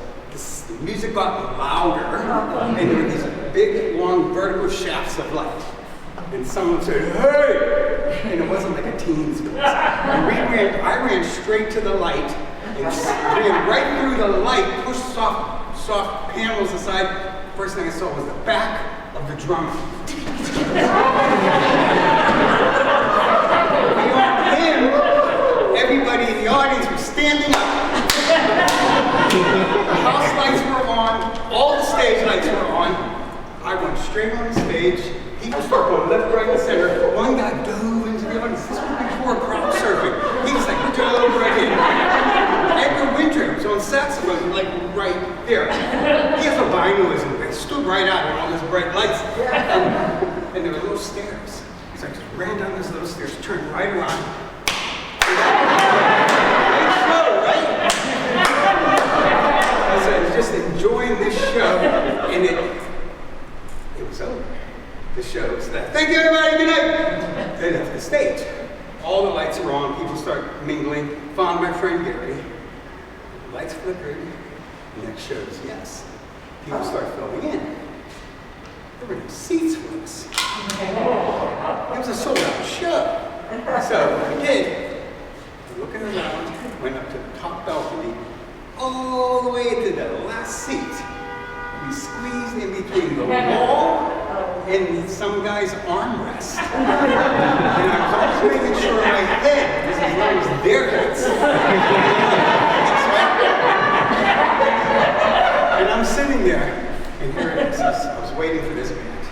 the music got louder, and there were these big, long, vertical shafts of light. And someone said, hey! And it wasn't like a teen's voice. And I ran straight to the light, and ran right through the light, pushed soft panels aside. First thing I saw was the back of the drummer. Beyond him, everybody in the audience was standing up. The house lights were on, all the stage lights were on. I went straight on the stage. People started going left, right, and center. One guy dove into the audience. This was before crowd surfing. He was like, dove right in. Edgar Winter was on saxophone, like right there. He has a binoism. He stood right out on all those bright lights. And there were little stairs. So I just ran down those little stairs, turned right around. Great show, right? I was just enjoying this show, and it was over. The show was that. Thank you, everybody. Good night. They left the stage. All the lights were on. People start mingling. Found my friend Gary. The lights flickered. And that shows yes. People start filling in. There were no seats for us. It was a sold-out show. So we did. Looking around, went up to the top balcony, all the way to the last seat. We squeezed in between the wall and some guy's armrest. And I was making sure my head was as long as their heads. And I'm sitting there, and here it is. I was waiting for this band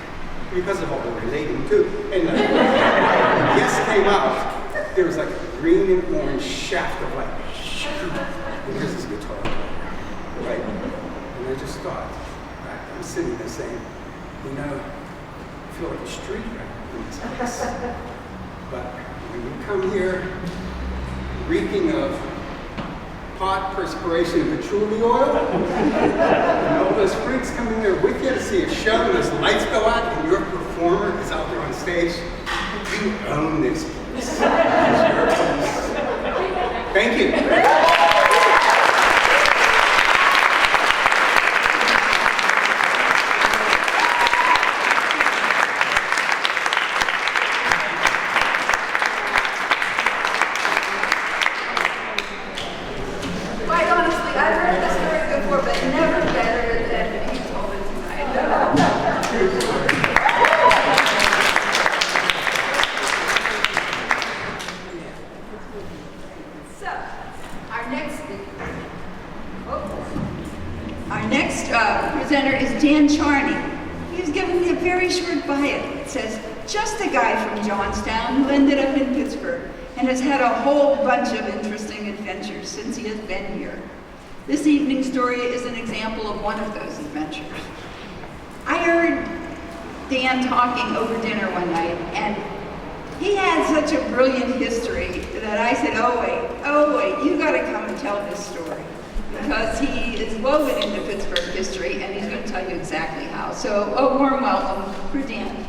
because of all the relating too. And the guest came out. There was like a green and orange shaft of light. And here's this guitar player, right? And I just thought, I'm sitting there saying, you know, I feel like a street rat in this place. But when you come here, reeking of pot, perspiration, and patchouli oil, and all those freaks come in there with you to see a show, and those lights go out, and your performer is out there on stage, you own this place. It's your place. Thank you. Our next presenter is Dan Charney. He's given me a very short bio. It says, just a guy from Johnstown who ended up in Pittsburgh and has had a whole bunch of interesting adventures since he has been here. This evening's story is an example of one of those adventures. I heard Dan talking over dinner one night, and he had such a brilliant history that I said, oh wait, you gotta come and tell this story. Because he is woven into Pittsburgh history, and he's gonna tell you exactly how. So, a warm welcome for Dan.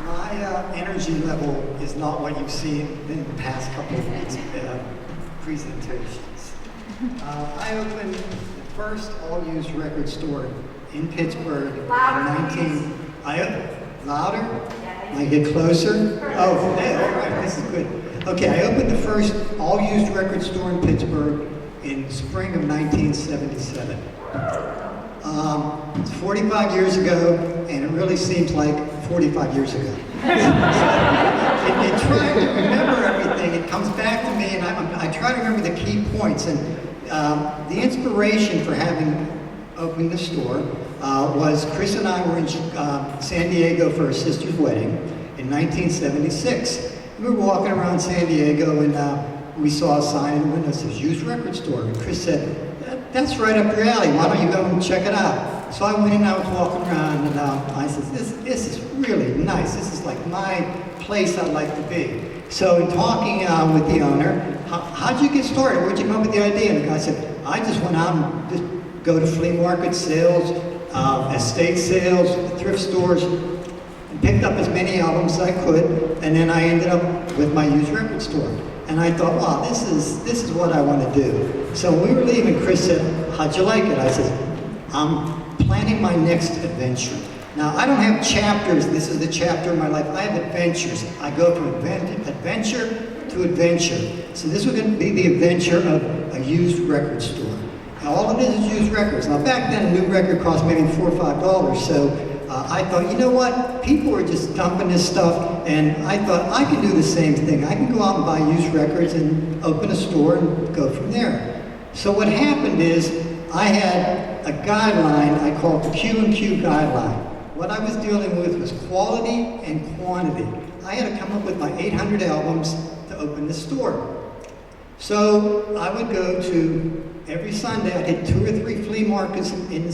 My energy level is not what you've seen in the past couple of presentations. I opened the first all-used record store in Pittsburgh in 19... Louder? I get closer? Oh, all right, this is good. Okay, I opened the first all-used record store in Pittsburgh in spring of 1977. It's 45 years ago, and it really seems like 45 years ago. In trying to remember everything, it comes back to me, and I try to remember the key points. And the inspiration for having opened the store was Chris and I were in San Diego for our sister's wedding in 1976. We were walking around San Diego and we saw a sign in the window that says used record store. And Chris said, that's right up your alley. Why don't you go and check it out? So I went in, I was walking around, and I said, this is really nice. This is like my place I'd like to be. So in talking with the owner, how'd you get started? Where'd you come up with the idea? And the guy said, I just went out and just go to flea market sales, estate sales, thrift stores, and picked up as many albums as I could, and then I ended up with my used record store. And I thought, wow, this is what I want to do. So when we were leaving, Chris said, how'd you like it? I said, I'm planning my next adventure. Now, I don't have chapters. This is the chapter of my life. I have adventures. I go from adventure to adventure. So this was going to be the adventure of a used record store. Now, all it is used records. Now, back then, a new record cost maybe $4 or $5. So I thought, you know what? People are just dumping this stuff, and I thought I can do the same thing. I can go out and buy used records and open a store and go from there. So what happened is I had a guideline I called the Q&Q guideline. What I was dealing with was quality and quantity. I had to come up with my 800 albums to open the store. So I would go to, every Sunday, I'd hit 2 or 3 flea markets in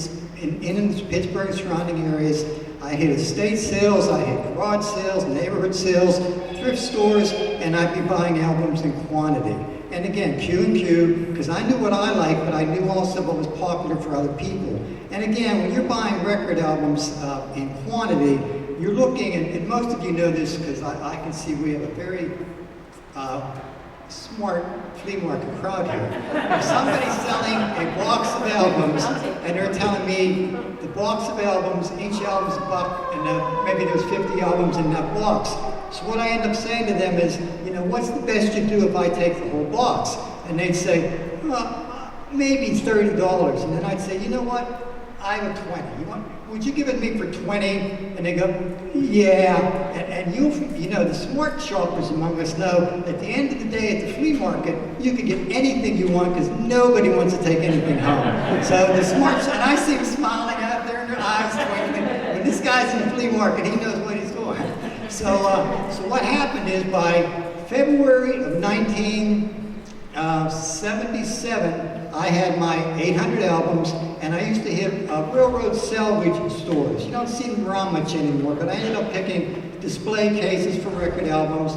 Pittsburgh and surrounding areas. I hit estate sales, I hit garage sales, neighborhood sales, thrift stores, and I'd be buying albums in quantity. And again, Q&Q, because I knew what I liked, but I knew also what was popular for other people. And again, when you're buying record albums in quantity, you're looking, and most of you know this because I can see we have a very smart flea market crowd here. If somebody's selling a box of albums and they're telling me the box of albums, each album's $1, and maybe there's 50 albums in that box. So what I end up saying to them is, you know, what's the best you do if I take the whole box? And they'd say, well, maybe $30. And then I'd say, you know what? I have a 20. Would you give it me for 20? And they go, yeah. And you know, the smart shoppers among us know at the end of the day at the flea market, you can get anything you want because nobody wants to take anything home. So the smart, and I see them smiling out there in their eyes. When this guy's in the flea market, he knows what he's doing. So what happened is by February of 1977, I had my 800 albums, and I used to hit railroad salvage stores. You don't see them around much anymore, but I ended up picking display cases for record albums,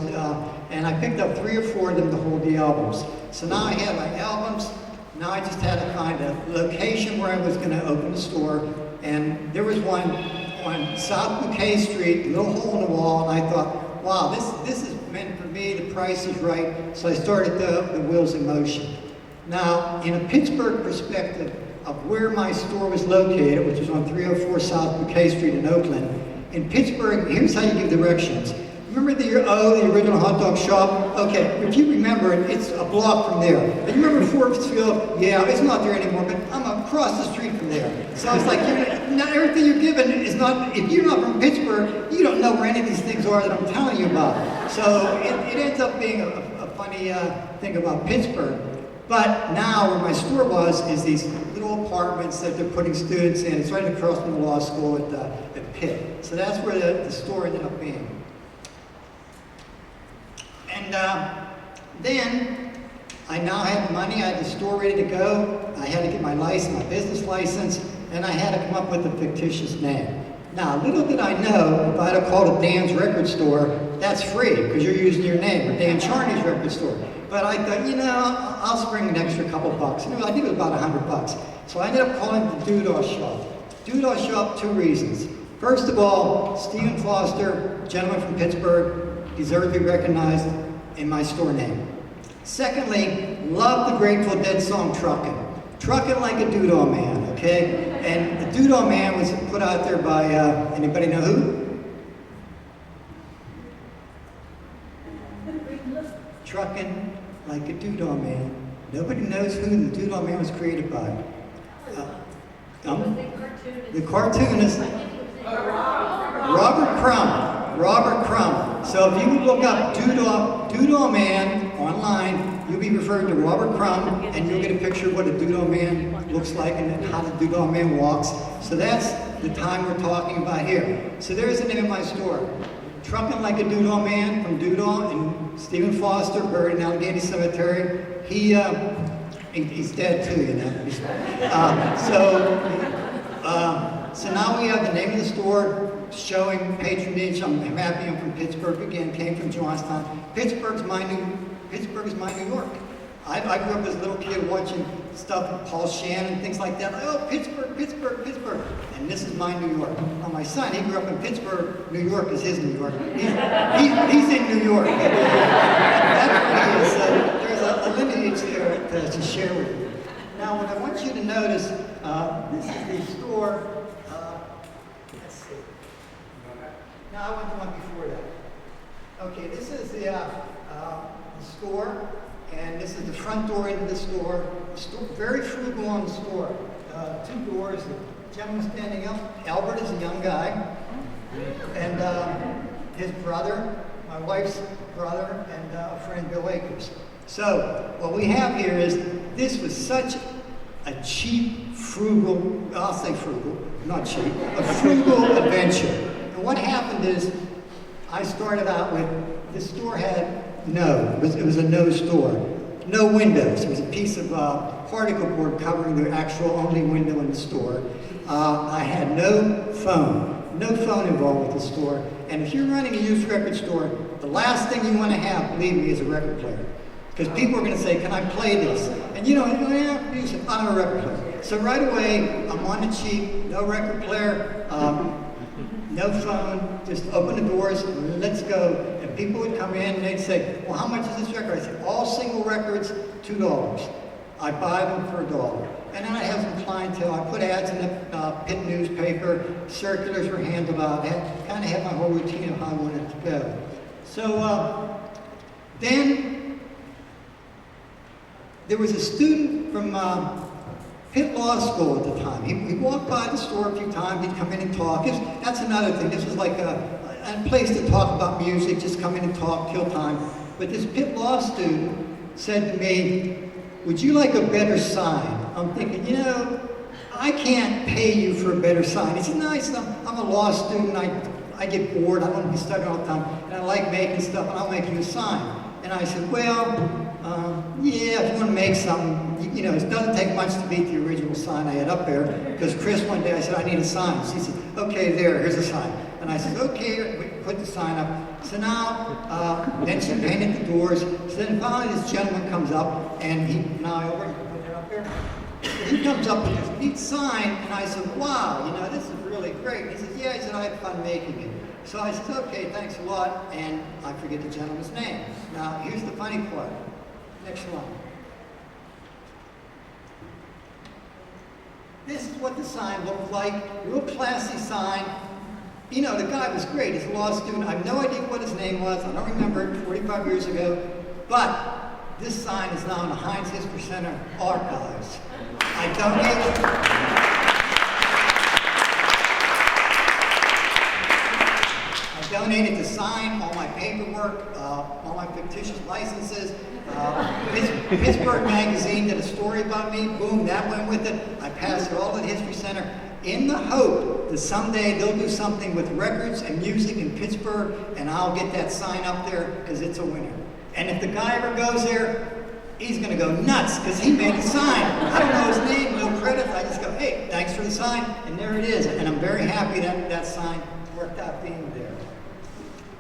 and I picked up 3 or 4 of them to hold the albums. So now I had my albums. Now I just had to find a location where I was going to open the store, and there was one on South Bouquet Street, a little hole in the wall, and I thought, wow, this is meant for me, the price is right, so I started the wheels in motion. Now, in a Pittsburgh perspective of where my store was located, which was on 304 South Bouquet Street in Oakland, in Pittsburgh, here's how you give directions. remember the original hot dog shop? Okay, if you remember it, it's a block from there. And you remember Forbesfield? Yeah, it's not there anymore, but I'm across the street from there. So it's like, not everything you're given is not, if you're not from Pittsburgh, you don't know where any of these things are that I'm telling you about. So it ends up being a funny thing about Pittsburgh. But now where my store was is these little apartments that they're putting students in. It's right across from the law school at Pitt. So that's where the store ended up being. And then I now had money, I had the store ready to go. I had to get my license, my business license, and I had to come up with a fictitious name. Now, little did I know, if I'd have called it Dan's Record Store, that's free, because you're using your name, or Dan Charney's Record Store. But I thought, I'll spring an extra couple bucks. I think it was about $100. So I ended up calling it the Doodah Shop. Doodah Shop, 2 reasons. First of all, Stephen Foster, gentleman from Pittsburgh, deserves to be recognized in my store name. Secondly, love the Grateful Dead song Truckin'. Truckin' like a Doodah Man, okay? And the Doodah Man was put out there by, anybody know who? Truckin' like a Doodah Man. Nobody knows who the Doodah Man was created by. The cartoonist, Robert Crumb. Robert Crumb. So if you look up Doodah Man online, you'll be referred to Robert Crumb, and you'll get a picture of what a Doodah Man looks like and how the Doodah Man walks. So that's the time we're talking about here. So there's the name of my store. Truckin' like a Doodah Man from Doodah, and Stephen Foster, buried in Allegheny Cemetery. He's dead too, So now we have the name of the store showing patronage. I'm happy I'm from Pittsburgh again, came from Johnstown. Pittsburgh is my New York. I grew up as a little kid watching stuff with Paul Shannon and things like that. Like, oh, Pittsburgh, Pittsburgh, Pittsburgh. And this is my New York. Now my son, he grew up in Pittsburgh. New York is his New York. He's in New York. That's what he is. There's a lineage there to share with you. Now what I want you to notice, this is the store. Let's see. No, I went to one before that. Okay, this is the store. And this is the front door into the store. Very frugal on the store. 2 doors. The gentleman standing up. Albert is a young guy. And his brother, my wife's brother, and a friend, Bill Akers. So what we have here is, this was such a cheap, frugal, I'll say frugal, not cheap, a frugal adventure. And what happened is, I started out with, this store had it was a no store. No windows. It was a piece of particle board covering the actual only window in the store. I had no phone involved with the store. And if you're running a used record store, the last thing you want to have, believe me, is a record player. Because people are going to say, can I play this? And you know, I'm a record player. So right away, I'm on the cheap, no record player, no phone, just open the doors, let's go. And people would come in and they'd say, well, how much is this record? I said, all single records, $2. I buy them for $1. And then I have some clientele. I put ads in the Pitt newspaper, circulars were handed out. I kind of had my whole routine of how I wanted it to go. So then there was a student from Pitt Law School at the time. He walked by the store a few times, he'd come in and talk. That's another thing. This was like a place to talk about music, just come in and talk, kill time. But this Pitt Law student said to me, would you like a better sign? I'm thinking, I can't pay you for a better sign. He said, no, I'm a law student, I get bored, I want to be studying all the time, and I like making stuff, and I'll make you a sign. And I said, well, yeah, if you want to make something, it doesn't take much to beat the original sign I had up there, because Chris one day, I said, I need a sign. She said, okay, here's a sign. And I said, okay, we put the sign up. So now, then she painted the doors. So then finally this gentleman comes up, and you can put it up there. He comes up with this neat sign, and I said, wow, this is really great. And he said, yeah, I had fun making it. So I said, okay, thanks a lot, and I forget the gentleman's name. Now, here's the funny part. Next one. This is what the sign looked like. Real classy sign. You know, the guy was great. He's a law student. I have no idea what his name was. I don't remember it, 45 years ago. But this sign is now in the Heinz History Center archives. I donated the sign, all my paperwork, all my fictitious licenses. Pittsburgh Magazine did a story about me. Boom, that went with it. I passed it all to the History Center in the hope that someday they'll do something with records and music in Pittsburgh, and I'll get that sign up there because it's a winner. And if the guy ever goes there, he's going to go nuts because he made the sign. I don't know his name, no credit. I just go, hey, thanks for the sign, and there it is. And I'm very happy that that sign worked out being there.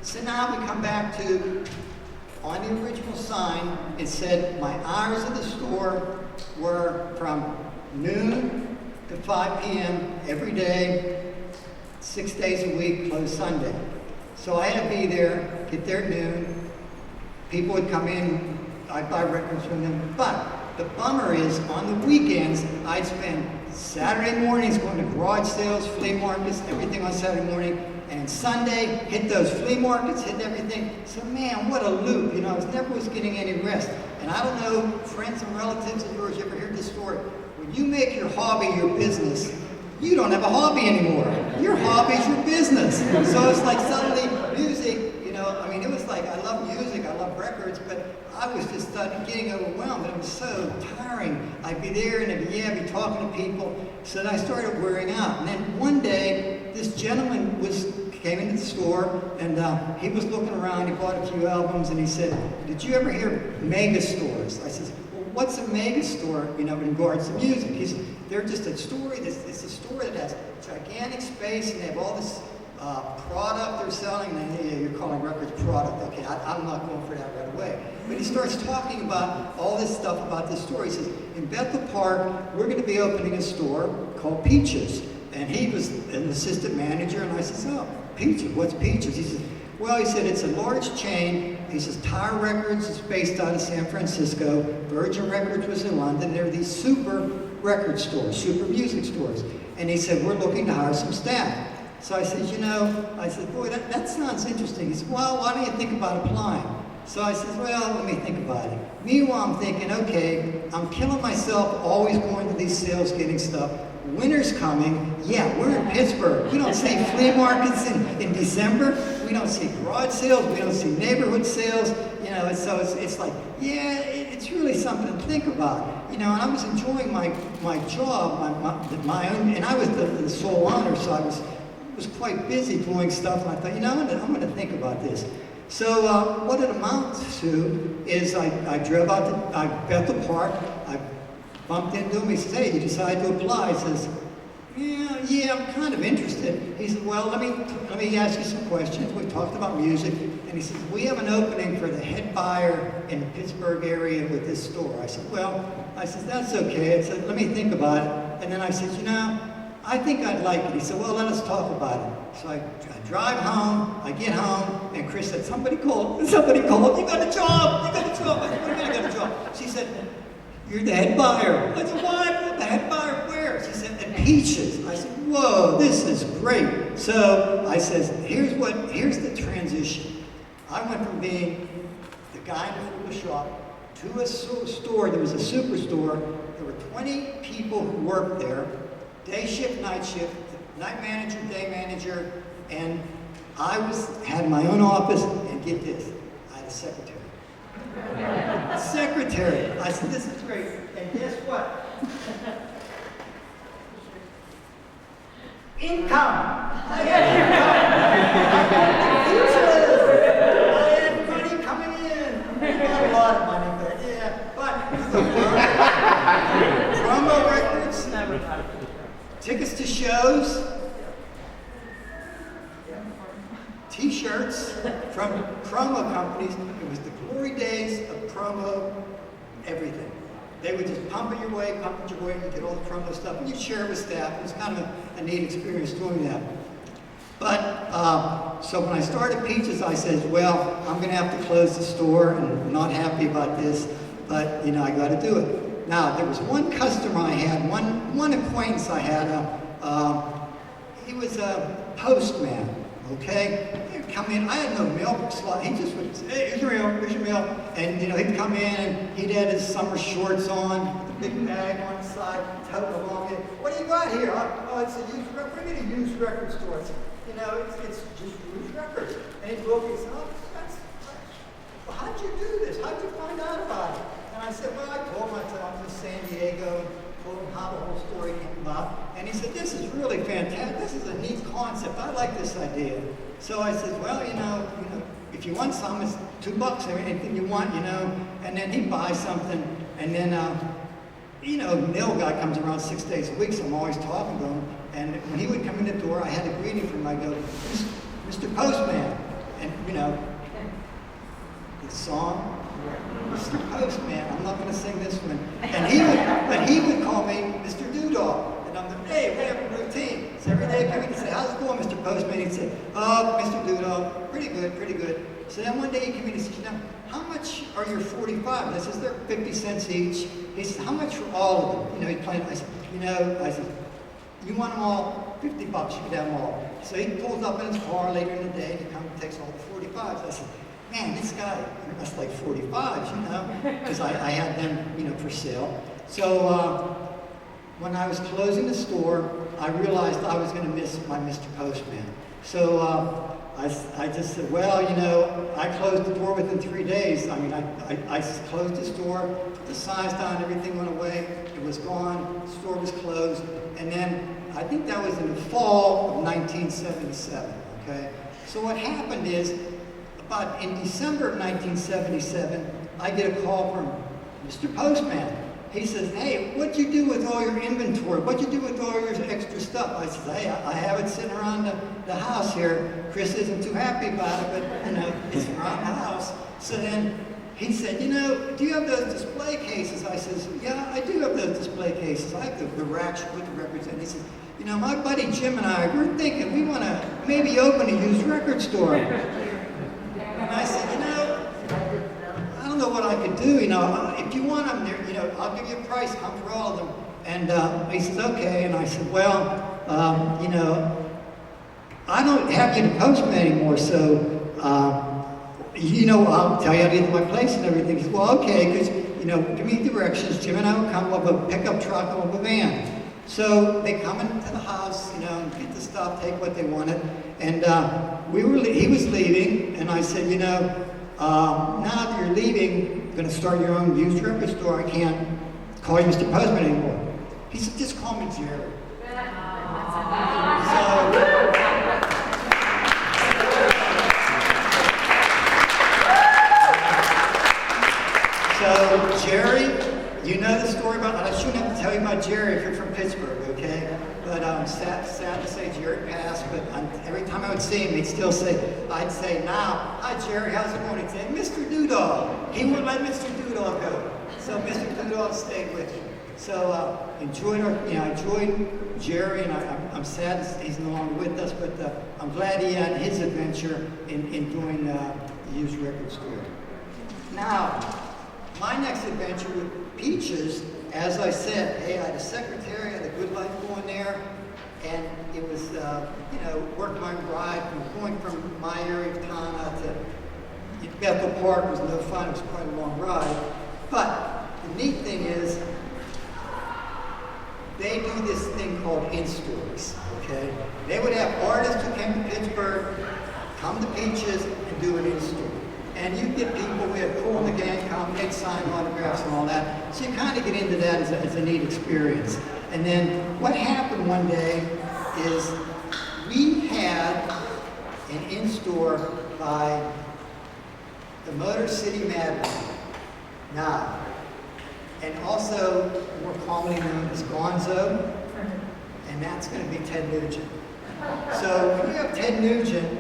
So now we come back to, on the original sign, it said my hours of the store were from noon to 5 p.m. every day, 6 days a week, closed Sunday. So I had to be there, get there at noon. People would come in, I'd buy records from them. But the bummer is, on the weekends, I'd spend Saturday mornings going to garage sales, flea markets, everything on Saturday morning. And Sunday, hit those flea markets, hit everything. So man, what a loop. You know, I was getting any rest. And I don't know, friends and relatives of yours, you ever heard this story? When you make your hobby your business, you don't have a hobby anymore. Your hobby's your business. So it's like suddenly music, you know, I mean, it was like, I love music, I love records, but I was just getting overwhelmed. It was so tiring. I'd be there and I'd be talking to people. So then I started wearing out. And then one day, this gentleman came into the store, and he was looking around. He bought a few albums, and he said, "Did you ever hear mega stores?" I said, "Well, what's a mega store, you know, in regards to music?" He said, "They're just a store. It's a store that has gigantic space, and they have all this product they're selling." And yeah, you're calling records product. Okay, I'm not going for that right away. But he starts talking about all this stuff about this store. He says, "In Bethel Park, we're going to be opening a store called Peaches." And he was an assistant manager, and I said, "Oh, Peaches, what's Peaches?" He said, "Well," he said, "it's a large chain." He says, "Tower Records is based out of San Francisco. Virgin Records was in London. There are these super record stores, super music stores." And he said, "We're looking to hire some staff." So I said, "Boy, that sounds interesting." He said, "Well, why don't you think about applying?" So I said, "Well, let me think about it." Meanwhile, I'm thinking, okay, I'm killing myself always going to these sales, getting stuff. Winter's coming. Yeah, we're in Pittsburgh. We don't see flea markets in December. We don't see garage sales. We don't see neighborhood sales. You know, so it's like, yeah, it's really something to think about. You know, and I was enjoying my job, my own, and I was the sole owner, so I was quite busy doing stuff. And I thought, you know, I'm going to think about this. So what it amounts to is I drove out to Bethel Park. I bumped into him. He says, "Hey, you decided to apply?" He says, yeah, I'm kind of interested. He said, "Well, let me ask you some questions." We talked about music, and he says, "We have an opening for the head buyer in the Pittsburgh area with this store." I said, "That's okay." I said, "Let me think about it." And then I said, "You know, I think I'd like it." He said, "Well, let us talk about it." So I drive home, I get home, and Chris said, somebody called, "You got a job, you got a job." I said, "What do you mean I got a job?" She said, "You're the head buyer." I said, "What? The head buyer where?" She said, "At Peaches." I said, "Whoa, this is great." So I says, here's the transition. I went from being the guy in the shop to a store. There was a superstore. There were 20 people who worked there, day shift, night shift, night manager, day manager, and I had my own office, and get this, I had a secretary. Secretary. I said, "This is great." And guess what? Income. I had money coming in. Not a lot of money, but yeah. But promo records, tickets to shows, T-shirts from promo companies. It was the glory days of promo everything. They would just pump it your way, you get all the promo stuff, and you share it with staff. It was kind of a neat experience doing that. But, so when I started Peaches, I said, well, I'm going to have to close the store, and I'm not happy about this, but, you know, I got to do it. Now, there was one customer I had, one acquaintance I had, he was postman, okay? He'd come in, I had no mail slot. He just would say, hey, here's your mail. And, he'd come in and he'd had his summer shorts on, the big bag on the side, toting along it. What do you got here? Oh, it's a used record. Bring me to a used record store. It's just used records. And he'd look and say, oh, well, how'd you do this? How'd you find out about it? And I said, well, I told him I was in San Diego, and told him how the whole story came about. And he said, this is really fantastic. This is a neat concept. I like this idea. So I said, well, if you want some, it's $2, anything you want, And then he'd buy something. And then, the mail guy comes around 6 days a week, so I'm always talking to him. And when he would come in the door, I had to greet him from I go, Mr. Postman. And, the song, Mr. Postman, I'm not going to sing this one. And he would call me Mr. Doodall. And I'm like, hey, we have a routine. So every day he'd say, how's it going, Mr. Postman? He'd say, oh, Mr. Doodall, pretty good. So then one day he came in and he said, how much are your 45s? I said, they're 50 cents each. He said, how much for all of them? He'd play. I said, you want them all? $50, you can have them all. So he pulls up in his car later in the day, he comes and takes all the 45s. I said, man, this guy must like 45s, because I had them, for sale. So when I was closing the store, I realized I was going to miss my Mr. Postman. So I just said, well, I closed the door within 3 days. I closed the store, put the signs down, everything went away, it was gone, the store was closed, and then I think that was in the fall of 1977, okay? So what happened is, about in December of 1977, I get a call from Mr. Postman. He says, hey, what'd you do with all your inventory? What'd you do with all your extra stuff? I said, hey, I have it sitting around the house here. Chris isn't too happy about it, but, it's around the house. So then he said, do you have those display cases? I says, yeah, I do have those display cases. I have the racks with the records in. He says, my buddy Jim and I, we're thinking we want to maybe open a used record store. And I said, I don't know what I could do, if you want them, I'll give you a price, come for all of them. And he says, okay. And I said, well, I don't have you to postman anymore, so, I'll tell you how to get to my place and everything. He said, well, okay, because, give me directions. Jim and I will come with a pickup truck or with a van. So they come into the house, get the stuff, take what they wanted. And he was leaving, and I said, now that you're leaving, you're going to start your own used record store, I can't call you Mr. Postman anymore. He said, just call me Jerry. So Jerry, you know the story about, I shouldn't have to tell you about Jerry if you're from Pittsburgh, okay? But sad to say Jerry passed, but every time I would see him, I'd say, now, hi Jerry, how's it going? He'd say, Mr. Doodall. He wouldn't let Mr. Doodall go. So Mr. Doodall stayed with him. So enjoyed Jerry, and I'm sad he's no longer with us, but I'm glad he had his adventure in doing the used record store. Now, my next adventure with Peaches, as I said, hey, I had a secretary, I had a good life going there, and it was, working my ride from going from my area of town out to Bethel Park was no fun, it was quite a long ride. But the neat thing is, they do this thing called in-stores, okay? They would have artists who came to Pittsburgh, come to Peaches, and do an in-store. And you get people, we had Cool and the Gang come, they'd sign autographs and all that. So you kind of get into that as a neat experience. And then what happened one day is we had an in-store by the Motor City Madman. Now, and also more commonly known as Gonzo, and that's going to be Ted Nugent. So when you have Ted Nugent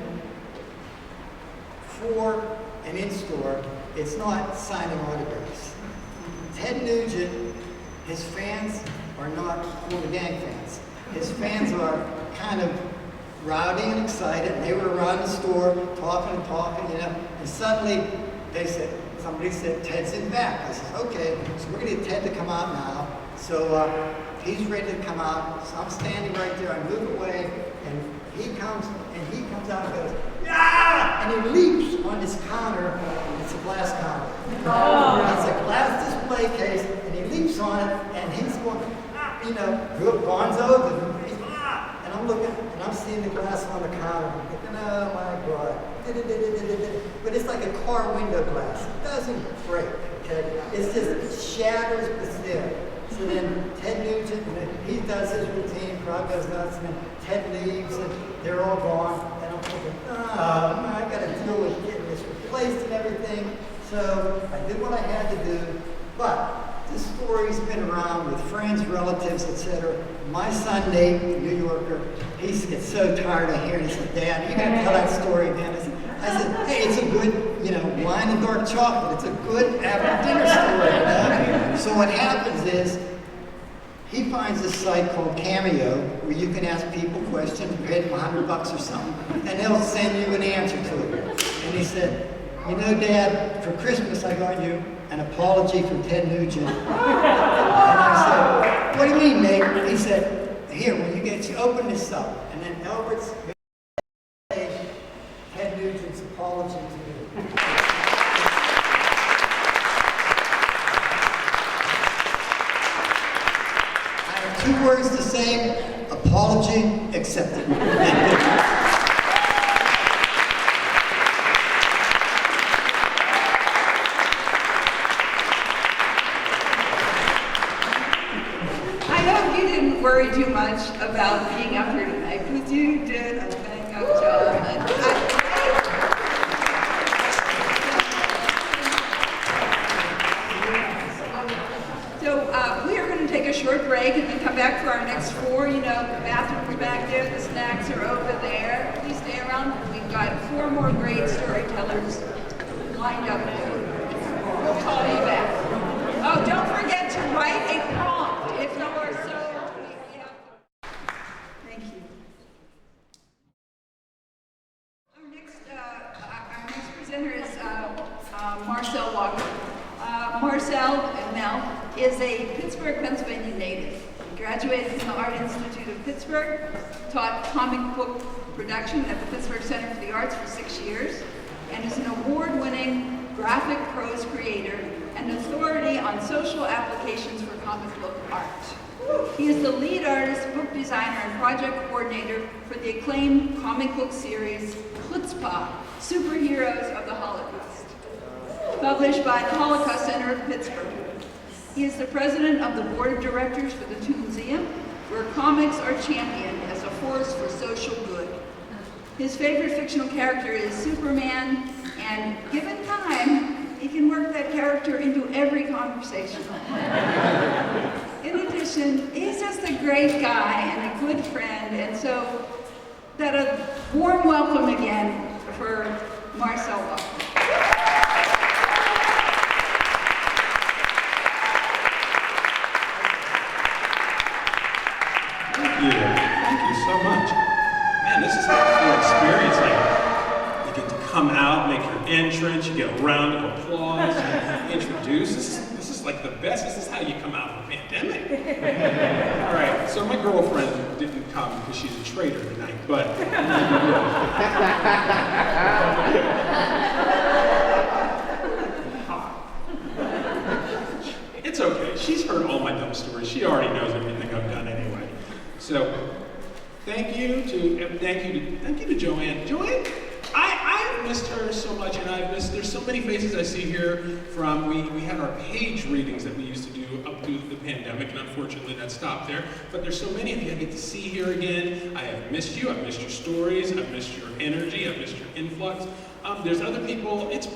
for an in-store, it's not signing autographs. Ted Nugent, his fans are not Cool the Gang fans. His fans are kind of rowdy and excited. They were around the store talking, and suddenly somebody said, Ted's in back. I said, okay, so we're going to get Ted to come out now. So he's ready to come out. So I'm standing right there. I move away, and he comes out and goes, yeah! And he leaps on this counter. It's a glass counter. It's a glass display case, and he leaps on it, and he's going, real gonzo. And I'm looking, and I'm seeing the glass on the counter. I'm thinking, oh my God. But it's like a car window glass. It doesn't break, okay? It shatters, but still. So then Ted Nugent, he does his routine, crowd goes nuts, and then Ted leaves, and they're all gone. And I'm thinking, I got to deal with getting this replaced and everything. So I did what I had to do. But this story's been around with friends, relatives, etc. My son Nate, the New Yorker, he gets so tired of hearing it. He said, Dad, you gotta tell that story again. I said, hey, it's a good, wine and dark chocolate. It's a good after dinner story, So what happens is, he finds this site called Cameo, where you can ask people questions, you pay them $100 or something, and they'll send you an answer to it. And he said, Dad, for Christmas I got you an apology from Ted Nugent. And I said, what do you mean, Nate? He said, here, when you open this up, and then Albert's page, Ted Nugent's apology to you. I have 2 words to say, apology accepted. Worry too much about being up here tonight, because you did a bang-up job. So we are going to take a short break and then come back for our next 4. The bathrooms back there, the snacks are over there. Please stay around. We've got 4 more great storytellers lined up here. We'll call you back. Oh, don't forget to write a prompt if you are so. Thank you. Our next presenter is Marcel Walker. Marcel is a Pittsburgh, Pennsylvania native. He graduated from the Art Institute of Pittsburgh, taught comic book production at the Pittsburgh Center for the Arts for 6 years, and is an award-winning graphic prose creator and authority on social applications for comic book art. He is the lead artist, book designer, and project coordinator for the acclaimed comic book series Chutzpah, Superheroes of the Holocaust, published by the Holocaust Center of Pittsburgh. He is the president of the board of directors for the Tien Museum, where comics are championed as a force for social good. His favorite fictional character is Superman, and given time, he can work that character into every conversation. In addition, he's just a great guy and a good friend, and so that a warm welcome again for Marcel Walker. Thank you so much. Man, this is a cool experience. You get to come out, make your entrance, you get a round of applause, you introduce. This is like the best. This is how you come out of a pandemic. All right, so my girlfriend didn't come because she's a traitor tonight, but it's okay. She's heard all my dumb stories. She already knows everything I've done anyway. So thank you to Joann. Joann, I missed her so much, and there's so many faces I see here from, we had our page readings that we used to do up through the pandemic, and unfortunately that stopped there. But there's so many of you I get to see here again. I have missed you, I've missed your stories, I've missed your energy, I've missed your influx. There's other people, it's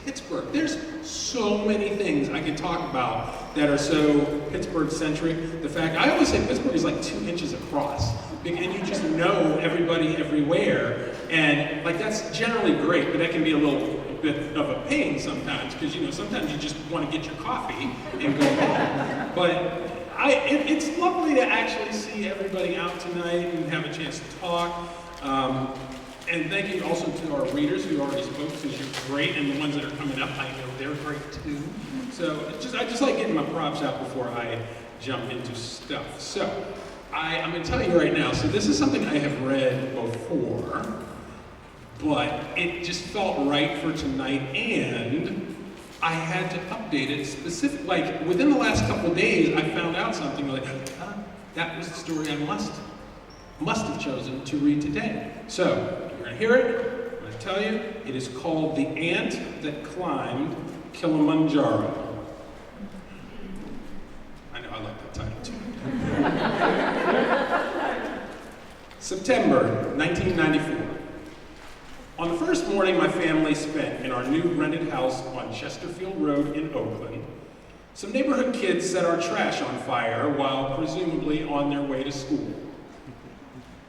Pittsburgh. There's so many things I could talk about that are so Pittsburgh-centric. The fact, I always say Pittsburgh is like 2 inches across, and you just know everybody everywhere, and like that's generally great, but that can be a little bit of a pain sometimes, because sometimes you just want to get your coffee and go home. But it's lovely to actually see everybody out tonight and have a chance to talk. And thank you also to our readers who already spoke, because you're great, and the ones that are coming up, I know they're great too. So I just like getting my props out before I jump into stuff. So I'm going to tell you right now, so this is something I have read before, but it just felt right for tonight, and I had to update it like within the last couple of days, I found out something like, that was the story I must have chosen to read today. So, you're going to hear it, I'm going to tell you, it is called The Ant That Climbed Kilimanjaro. I know, I like that title too. September 1994. On the first morning my family spent in our new rented house on Chesterfield Road in Oakland, some neighborhood kids set our trash on fire while presumably on their way to school.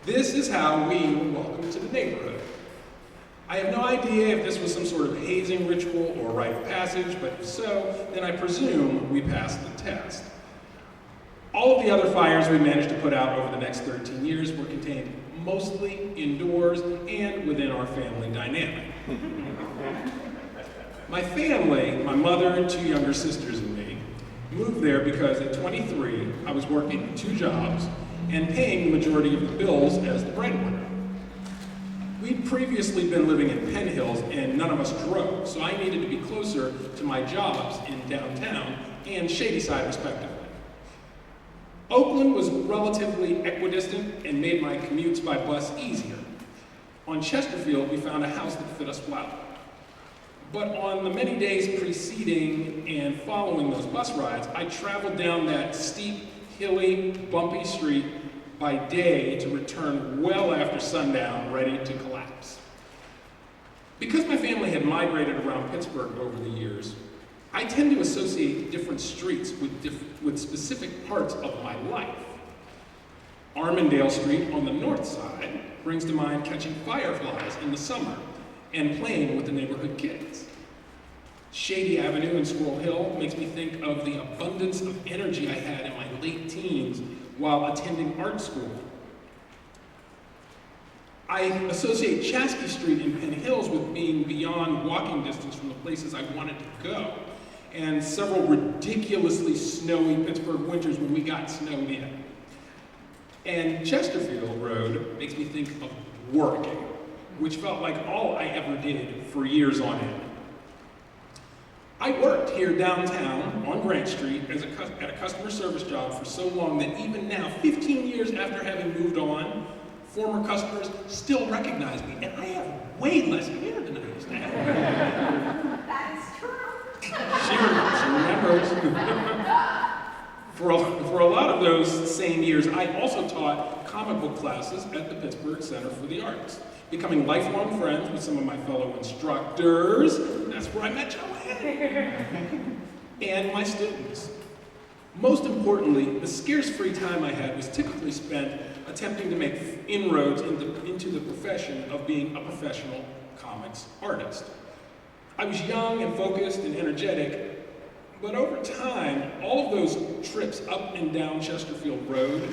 This is how we were welcomed to the neighborhood. I have no idea if this was some sort of hazing ritual or rite of passage, but if so, then I presume we passed the test. All of the other fires we managed to put out over the next 13 years were contained mostly indoors and within our family dynamic. My family, my mother, 2 younger sisters, and me, moved there because at 23, I was working 2 jobs and paying the majority of the bills as the breadwinner. We'd previously been living in Penn Hills and none of us drove, so I needed to be closer to my jobs in downtown and Shadyside respectively. Oakland was relatively equidistant and made my commutes by bus easier. On Chesterfield, we found a house that fit us well. But on the many days preceding and following those bus rides, I traveled down that steep, hilly, bumpy street by day to return well after sundown, ready to collapse. Because my family had migrated around Pittsburgh over the years, I tend to associate different streets with specific parts of my life. Armandale Street on the north side brings to mind catching fireflies in the summer and playing with the neighborhood kids. Shady Avenue in Squirrel Hill makes me think of the abundance of energy I had in my late teens while attending art school. I associate Chaskey Street in Penn Hills with being beyond walking distance from the places I wanted to go, and several ridiculously snowy Pittsburgh winters when we got snowed in. And Chesterfield Road makes me think of working, which felt like all I ever did for years on end. I worked here downtown on Grant Street at a customer service job for so long that even now, 15 years after having moved on, former customers still recognize me, and I have way less hair than I used to have. That is true. She remembers. For a lot of those same years, I also taught comic book classes at the Pittsburgh Center for the Arts, becoming lifelong friends with some of my fellow instructors. That's where I met Joann. And my students. Most importantly, the scarce free time I had was typically spent attempting to make inroads into the profession of being a professional comics artist. I was young and focused and energetic, but over time, all of those trips up and down Chesterfield Road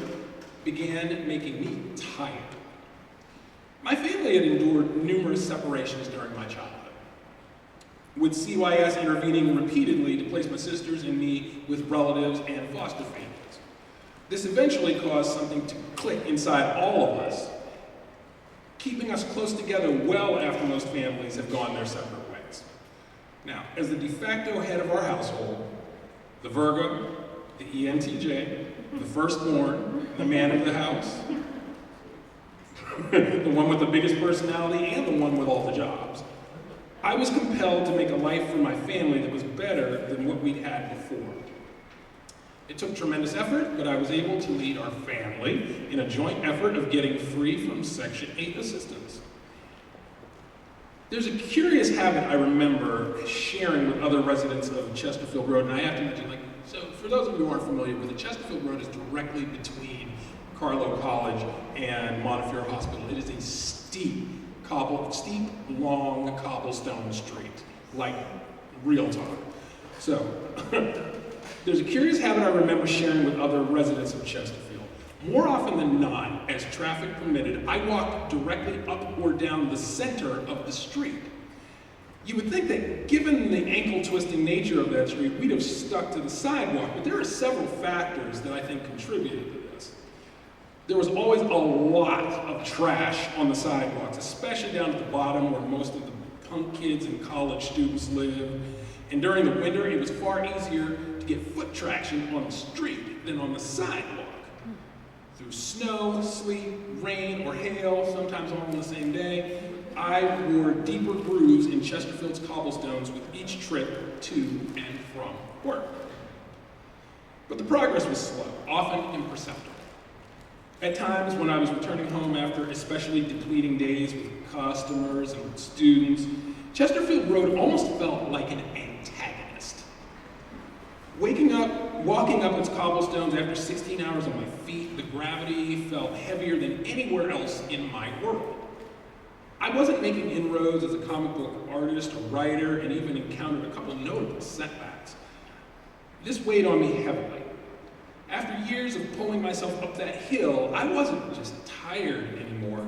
began making me tired. My family had endured numerous separations during my childhood, with CYS intervening repeatedly to place my sisters and me with relatives and foster families. This eventually caused something to click inside all of us, keeping us close together well after most families have gone their separate ways. Now, as the de facto head of our household, the Virgo, the ENTJ, the firstborn, the man of the house, the one with the biggest personality and the one with all the jobs, I was compelled to make a life for my family that was better than what we'd had before. It took tremendous effort, but I was able to lead our family in a joint effort of getting free from Section 8 assistance. There's a curious habit I remember sharing with other residents of Chesterfield Road, and I have to mention, so for those of you who aren't familiar with it, Chesterfield Road is directly between Carlow College and Montefiore Hospital. It is a steep, long cobblestone street, like real talk. So, there's a curious habit I remember sharing with other residents of Chesterfield. More often than not, as traffic permitted, I walked directly up or down the center of the street. You would think that given the ankle-twisting nature of that street, we'd have stuck to the sidewalk, but there are several factors that I think contributed to this. There was always a lot of trash on the sidewalks, especially down at the bottom where most of the punk kids and college students live. And during the winter, it was far easier to get foot traction on the street than on the sidewalk. Through snow, sleet, rain, or hail, sometimes all on the same day, I wore deeper grooves in Chesterfield's cobblestones with each trip to and from work. But the progress was slow, often imperceptible. At times, when I was returning home after especially depleting days with customers and with students, Chesterfield Road almost felt like an antagonist. Walking up its cobblestones after 16 hours on my feet, the gravity felt heavier than anywhere else in my world. I wasn't making inroads as a comic book artist or writer, and even encountered a couple notable setbacks. This weighed on me heavily. After years of pulling myself up that hill, I wasn't just tired anymore.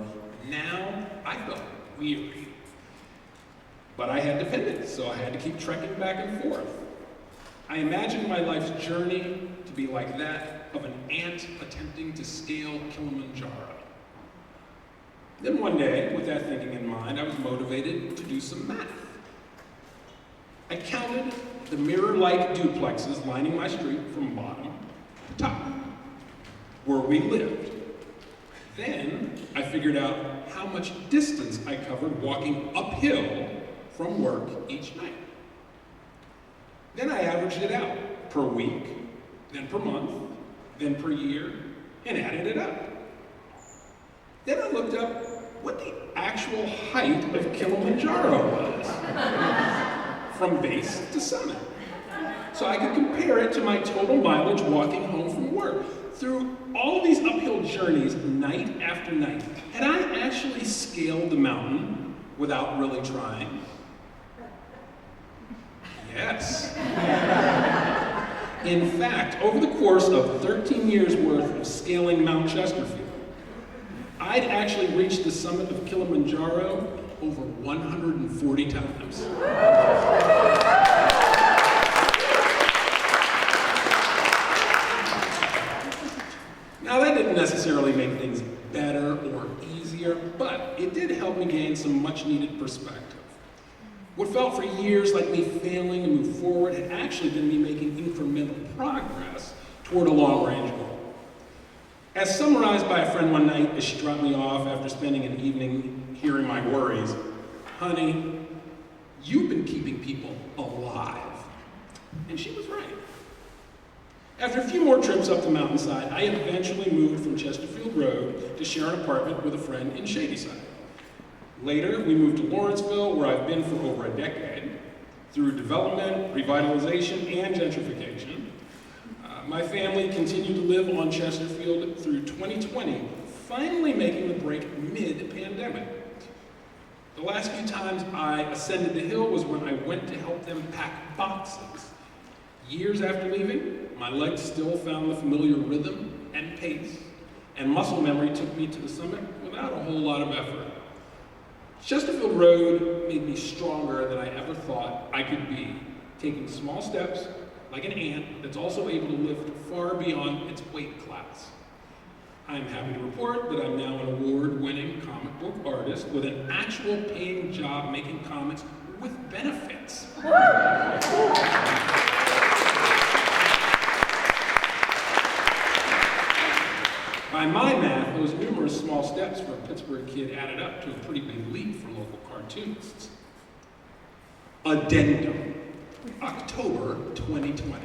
Now I felt weary. But I had dependents, so I had to keep trekking back and forth. I imagined my life's journey to be like that of an ant attempting to scale Kilimanjaro. Then one day, with that thinking in mind, I was motivated to do some math. I counted the mirror-like duplexes lining my street from bottom to top, where we lived. Then I figured out how much distance I covered walking uphill from work each night. Then I averaged it out per week, then per month, then per year, and added it up. Then I looked up what the actual height of Kilimanjaro was, from base to summit, so I could compare it to my total mileage walking home from work. Through all of these uphill journeys, night after night, had I actually scaled the mountain without really trying? Yes. In fact, over the course of 13 years worth of scaling Mount Chesterfield, I'd actually reached the summit of Kilimanjaro over 140 times. Now, that didn't necessarily make things better or easier, but it did help me gain some much-needed perspective. What felt for years like me failing to move forward had actually been me making incremental progress toward a long-range goal. As summarized by a friend one night as she dropped me off after spending an evening hearing my worries, "Honey, you've been keeping people alive." And she was right. After a few more trips up the mountainside, I eventually moved from Chesterfield Road to share an apartment with a friend in Shadyside. Later, we moved to Lawrenceville, where I've been for over a decade. Through development, revitalization, and gentrification, my family continued to live on Chesterfield through 2020, finally making the break mid-pandemic. The last few times I ascended the hill was when I went to help them pack boxes. Years after leaving, my legs still found the familiar rhythm and pace, and muscle memory took me to the summit without a whole lot of effort. Chesterfield Road made me stronger than I ever thought I could be, taking small steps like an ant that's also able to lift far beyond its weight class. I'm happy to report that I'm now an award-winning comic book artist with an actual paying job making comics with benefits. By my math, those numerous small steps for a Pittsburgh kid added up to a pretty big leap for local cartoonists. Addendum, October 2020.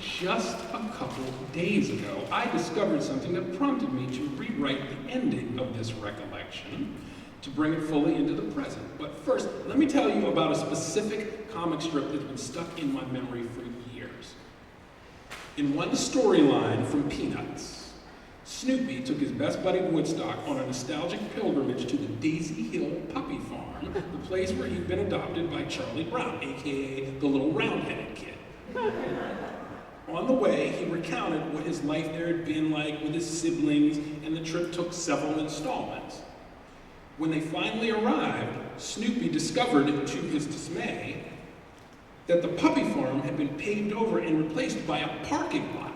Just a couple days ago, I discovered something that prompted me to rewrite the ending of this recollection to bring it fully into the present. But first, let me tell you about a specific comic strip that's been stuck in my memory for years. In one storyline from Peanuts, Snoopy took his best buddy Woodstock on a nostalgic pilgrimage to the Daisy Hill Puppy Farm, the place where he'd been adopted by Charlie Brown, aka the little round-headed kid. On the way, he recounted what his life there had been like with his siblings, and the trip took several installments. When they finally arrived, Snoopy discovered, to his dismay, that the puppy farm had been paved over and replaced by a parking lot.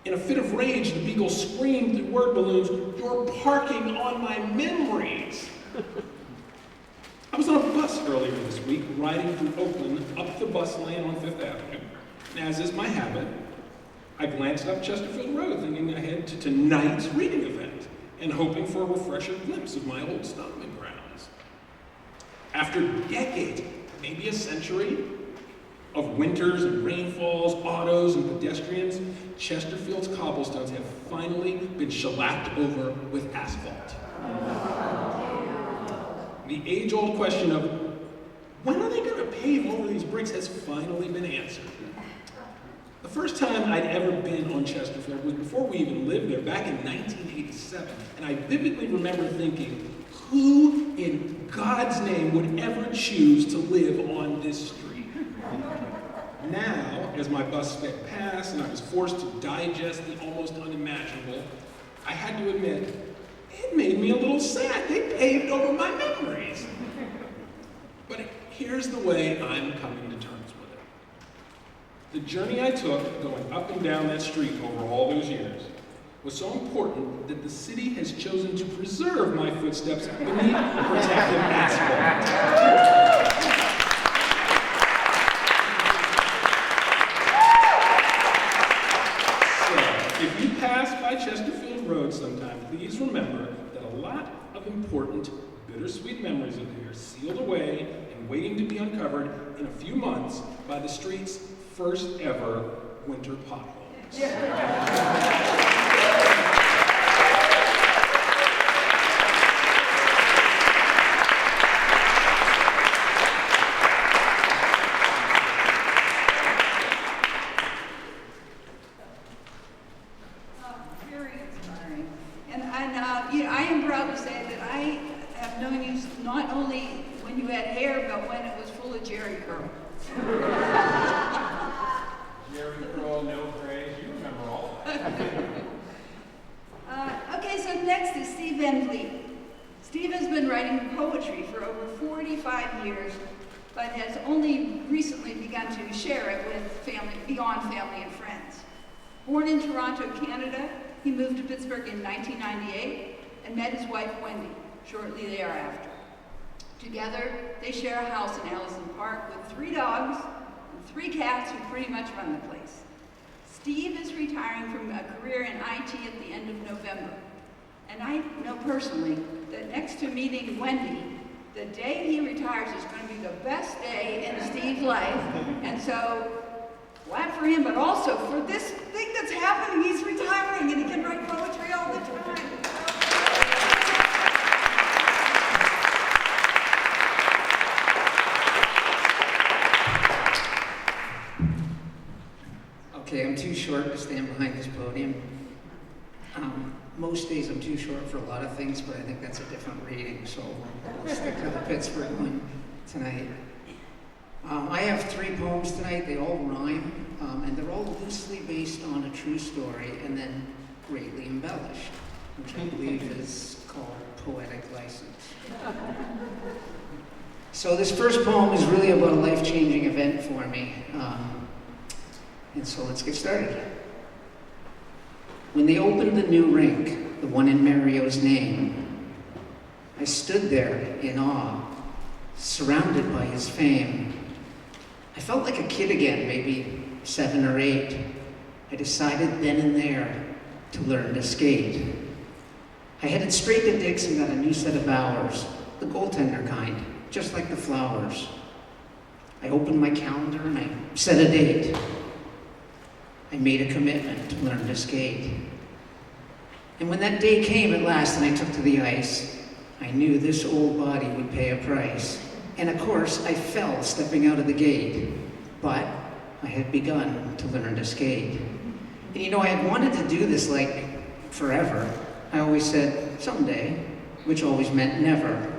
In a fit of rage, the beagle screamed through word balloons, "You're parking on my memories!" I was on a bus earlier this week, riding through Oakland up the bus lane on Fifth Avenue. And as is my habit, I glanced up Chesterfield Road, thinking ahead to tonight's reading event, and hoping for a refresher glimpse of my old stomping grounds. After decades, maybe a century, of winters and rainfalls, autos and pedestrians, Chesterfield's cobblestones have finally been shellacked over with asphalt. The age-old question of when are they going to pave over these bricks has finally been answered. The first time I'd ever been on Chesterfield was before we even lived there, back in 1987, and I vividly remember thinking, who in God's name would ever choose to live on this street? Now, as my bus sped past and I was forced to digest the almost unimaginable, I had to admit, it made me a little sad. They paved over my memories. But here's the way I'm coming to terms with it. The journey I took going up and down that street over all those years was so important that the city has chosen to preserve my footsteps beneath protective asphalt. If you pass by Chesterfield Road sometime, please remember that a lot of important, bittersweet memories of yours sealed away and waiting to be uncovered in a few months by the street's first ever winter potholes. Born in Toronto, Canada, he moved to Pittsburgh in 1998 and met his wife, Wendy, shortly thereafter. Together, they share a house in Allison Park with 3 dogs and 3 cats who pretty much run the place. Steve is retiring from a career in IT at the end of November. And I know personally that next to meeting Wendy, the day he retires is going to be the best day in Steve's life. And so, glad for him, but also for this thing that's happening. He's retiring and he can write poetry all the time. Okay, I'm too short to stand behind this podium. Most days I'm too short for a lot of things, but I think that's a different reading, so we'll stick to the Pittsburgh one tonight. I have 3 poems tonight. They all rhyme, and they're all loosely based on a true story and then greatly embellished, which I believe is called poetic license. So this first poem is really about a life-changing event for me, and so let's get started. When they opened the new rink, the one in Mario's name, I stood there in awe, surrounded by his fame. I felt like a kid again, maybe 7 or 8. I decided then and there to learn to skate. I headed straight to Dick's and got a new set of Bowers, the goaltender kind, just like the flowers. I opened my calendar and I set a date. I made a commitment to learn to skate. And when that day came at last and I took to the ice, I knew this old body would pay a price. And of course, I fell stepping out of the gate, but I had begun to learn to skate. And you know, I had wanted to do this like forever. I always said, someday, which always meant never.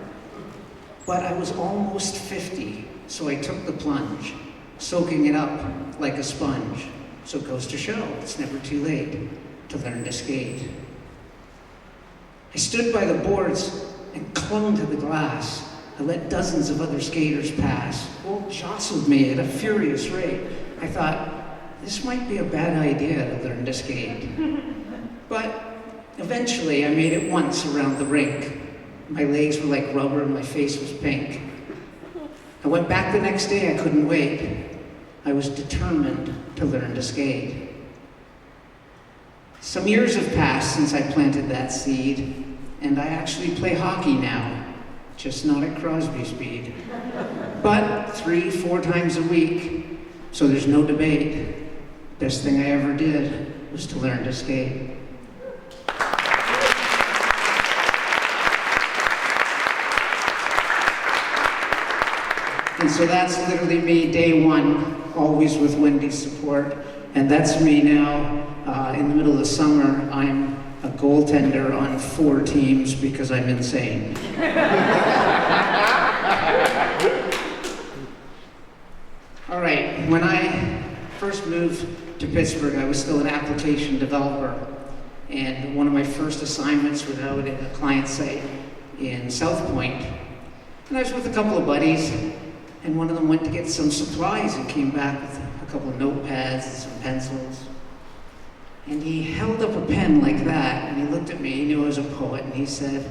But I was almost 50, so I took the plunge, soaking it up like a sponge. So it goes to show, it's never too late to learn to skate. I stood by the boards and clung to the glass. I let dozens of other skaters pass, all jostled me at a furious rate. I thought, this might be a bad idea to learn to skate. But eventually I made it once around the rink. My legs were like rubber and my face was pink. I went back the next day, I couldn't wait. I was determined to learn to skate. Some years have passed since I planted that seed, and I actually play hockey now, just not at Crosby speed. But 3-4 times a week, so there's no debate. Best thing I ever did was to learn to skate. And so that's literally me, day one, always with Wendy's support. And that's me now. In the middle of the summer, I'm a goaltender on 4 teams because I'm insane. All right, when I first moved to Pittsburgh, I was still an application developer. And one of my first assignments was out at a client site in South Point. And I was with a couple of buddies, and one of them went to get some supplies and came back with a couple of notepads and some pencils. And he held up a pen like that, and he looked at me, he knew I was a poet, and he said,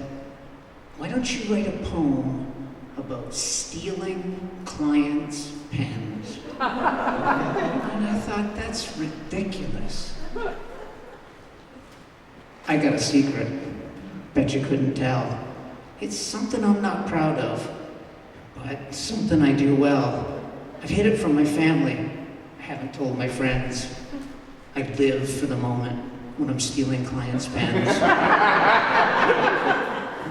"Why don't you write a poem about stealing clients' pens?" And I thought, that's ridiculous. I got a secret. Bet you couldn't tell. It's something I'm not proud of, but something I do well. I've hid it from my family. I haven't told my friends. I live for the moment when I'm stealing clients' pens.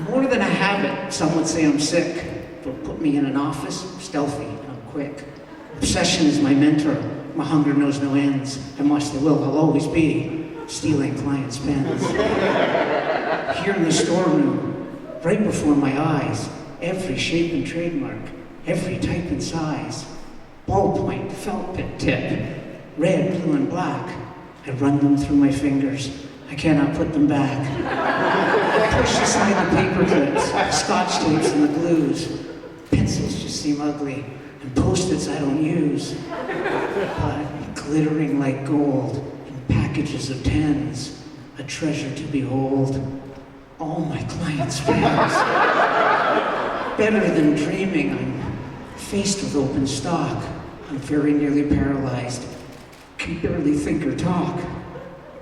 More than a habit, some would say I'm sick, but put me in an office, stealthy, I'm quick. Obsession is my mentor. My hunger knows no ends. I must, I will, I'll always be stealing clients' pens. Here in the storeroom, right before my eyes, every shape and trademark, every type and size. Ballpoint, felt tip, red, blue, and black. I run them through my fingers. I cannot put them back. I push aside the paper clips, scotch tapes, and the glues. Pencils just seem ugly, and Post-its I don't use. But glittering like gold in packages of tens, a treasure to behold. All my clients' pens. Better than dreaming, I'm faced with open stock. I'm very nearly paralyzed. Can barely think or talk.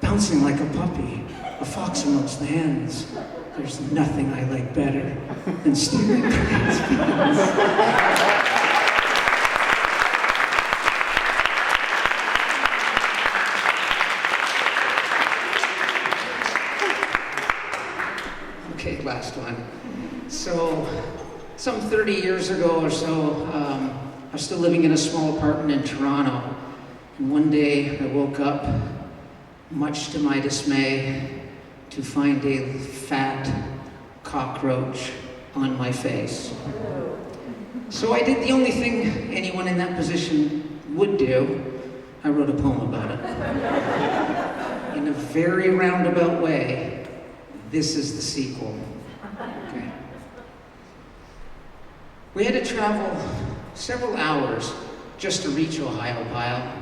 Bouncing like a puppy, a fox amongst the hens. There's nothing I like better than stealing clients' pens. Okay, last one. So, some 30 years ago or so, I was still living in a small apartment in Toronto. And one day I woke up, much to my dismay, to find a fat cockroach on my face. So I did the only thing anyone in that position would do. I wrote a poem about it. In a very roundabout way, this is the sequel. Okay. We had to travel several hours just to reach Ohio Pile.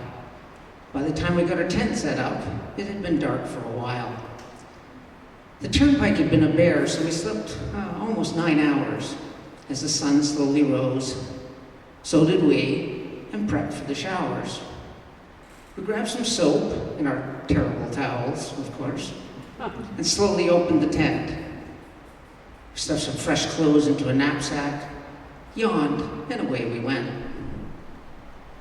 By the time we got our tent set up, it had been dark for a while. The turnpike had been a bear, so we slept almost 9 hours as the sun slowly rose. So did we, and prepped for the showers. We grabbed some soap and our terrible towels, of course, and slowly opened the tent. We stuffed some fresh clothes into a knapsack, yawned, and away we went.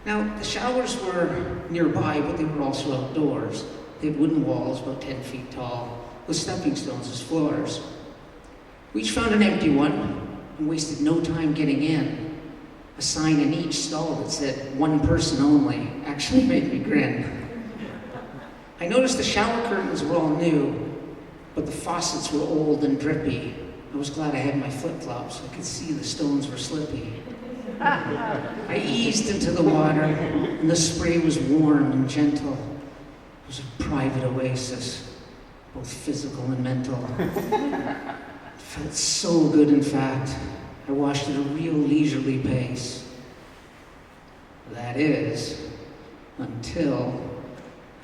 Now, the showers were nearby, but they were also outdoors. They had wooden walls about 10 feet tall, with stepping stones as floors. We each found an empty one and wasted no time getting in. A sign in each stall that said, "1 person only," actually made me grin. I noticed the shower curtains were all new, but the faucets were old and drippy. I was glad I had my flip-flops so I could see the stones were slippy. I eased into the water, and the spray was warm and gentle. It was a private oasis, both physical and mental. It felt so good, in fact. I washed at a real leisurely pace. That is, until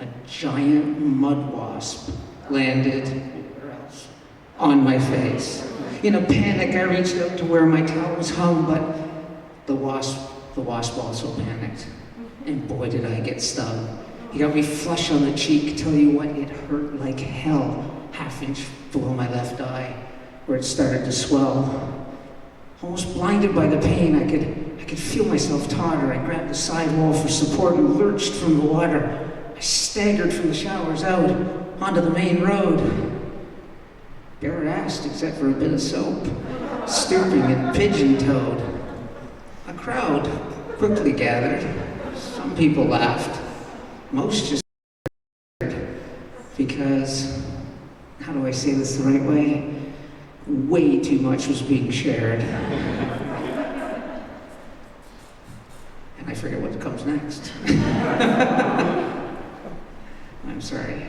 a giant mud wasp landed, where else? On my face. In a panic, I reached out to where my towel was hung, but the wasp also panicked. And boy, did I get stung. He got me flush on the cheek. Tell you what, it hurt like hell. Half-inch below my left eye, where it started to swell. Almost blinded by the pain, I could feel myself totter. I grabbed the sidewall for support and lurched from the water. I staggered from the showers out onto the main road. Bare-assed except for a bit of soap, stooping and pigeon-toed. A crowd quickly gathered. Some people laughed. Most just because, how do I say this the right way? Way too much was being shared. And I forget what comes next. I'm sorry.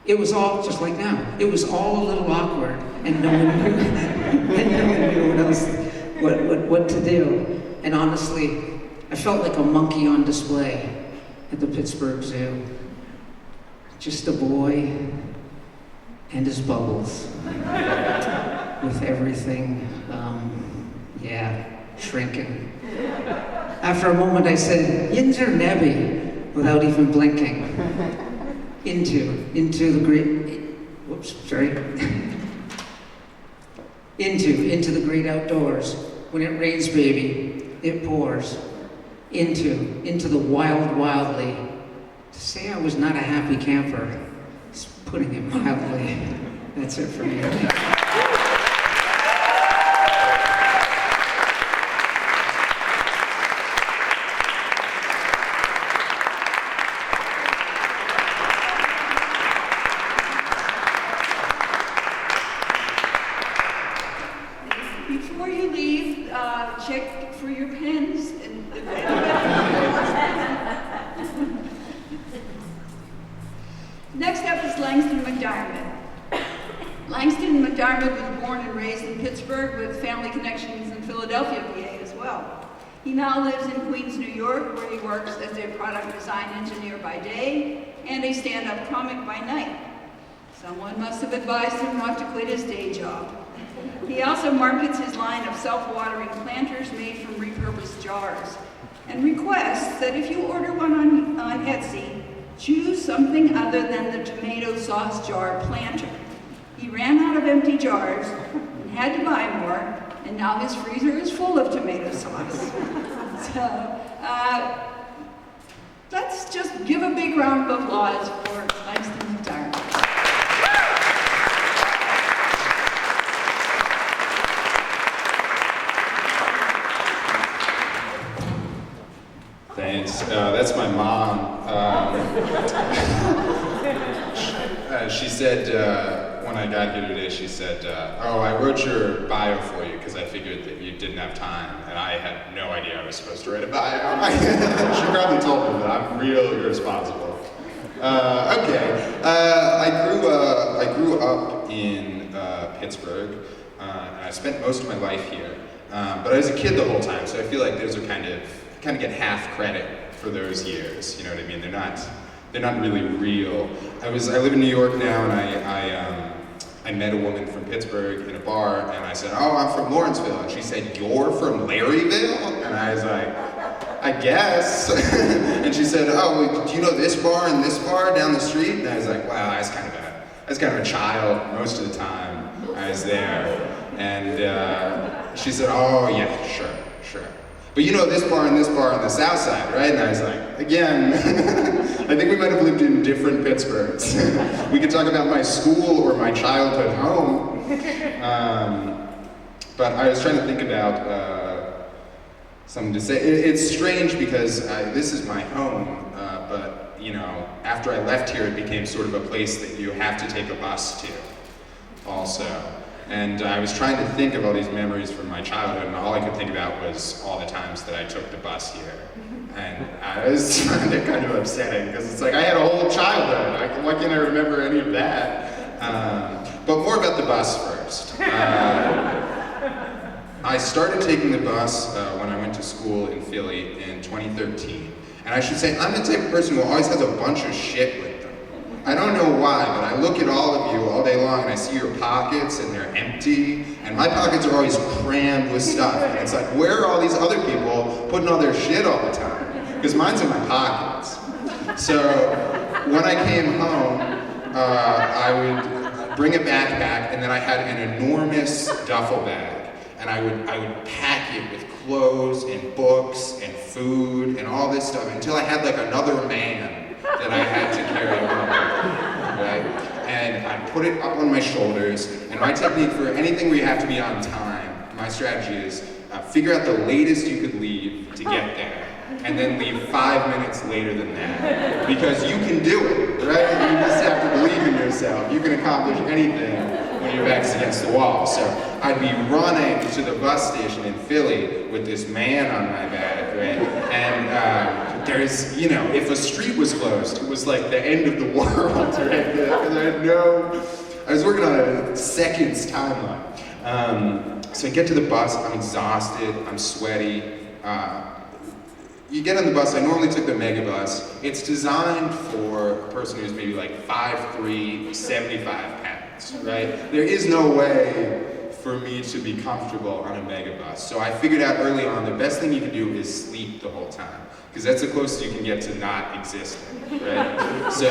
It was all just like now. It was all a little awkward, and no one knew, and no one knew what else, what to do. And honestly, I felt like a monkey on display at the Pittsburgh Zoo. Just a boy and his bubbles, with everything, shrinking. After a moment, I said, "Yinzer Nebby," without even blinking. Into the great, into the great outdoors. When it rains, baby, it pours. Into the wild, wildly. To say I was not a happy camper is putting it mildly. That's it for me. Before you leave, check for your pens. Next up is Langston MacDiarmid. Langston MacDiarmid was born and raised in Pittsburgh with family connections in Philadelphia, VA as well. He now lives in Queens, New York, where he works as a product design engineer by day and a stand-up comic by night. Someone must have advised him not to quit his day job. He also markets his line of self-watering planters made from repurposed jars and requests that if you order one on Etsy, choose something other than the tomato sauce jar planter. He ran out of empty jars and had to buy more, and now his freezer is full of tomato sauce. So, let's just give a big round of applause for Langston MacDiarmid. Thanks. That's my mom. She said, when I got here today, she said, oh, I wrote your bio for you because I figured that you didn't have time, and I had no idea I was supposed to write a bio. She probably told me that I'm real irresponsible. Okay. I grew up in Pittsburgh, and I spent most of my life here. But I was a kid the whole time, so I feel like those are kind of get half credit for those years. You know what I mean? They're not really real. I live in New York now, and I met a woman from Pittsburgh in a bar, and I said, "Oh, I'm from Lawrenceville," and she said, "You're from Larryville?" And I was like, "I guess." And she said, "Oh, do you know this bar and this bar down the street?" And I was like, "Wow, I was kind of a child most of the time I was there." And she said, "Oh yeah, sure. But you know this bar and this bar on the south side, right?" And I was like, again, I think we might have lived in different Pittsburghs. We could talk about my school or my childhood home. But I was trying to think about something to say. It's strange because this is my home, but you know, after I left here, it became sort of a place that you have to take a bus to also. And I was trying to think of all these memories from my childhood, and all I could think about was all the times that I took the bus here. And I was kind of upsetting, because it's like, I had a whole childhood. Why can't I remember any of that? But more about the bus first. I started taking the bus when I went to school in Philly in 2013. And I should say, I'm the type of person who always has a bunch of shit with them. I don't know why, but I look at all of you all day long and I see your pockets and they're empty. And my pockets are always crammed with stuff. And it's like, where are all these other people putting all their shit all the time? Because mine's in my pockets. So when I came home, I would bring a backpack, and then I had an enormous duffel bag, and I would pack it with clothes and books and food and all this stuff until I had like another man that I had to carry home, right? And I'd put it up on my shoulders, and my technique for anything where you have to be on time, my strategy is figure out the latest you could leave to get there, and then leave 5 minutes later than that. Because you can do it, right? You just have to believe in yourself. You can accomplish anything when your back's against the wall. So I'd be running to the bus station in Philly with this man on my back, right? And there's, you know, if a street was closed, it was like the end of the world, right? Because I was working on a seconds timeline. So I get to the bus, I'm exhausted, I'm sweaty. You get on the bus, I normally took the mega bus. It's designed for a person who's maybe like 5'3", 75 pounds, right? There is no way for me to be comfortable on a mega bus. So I figured out early on, the best thing you can do is sleep the whole time, because that's the closest you can get to not existing, right? So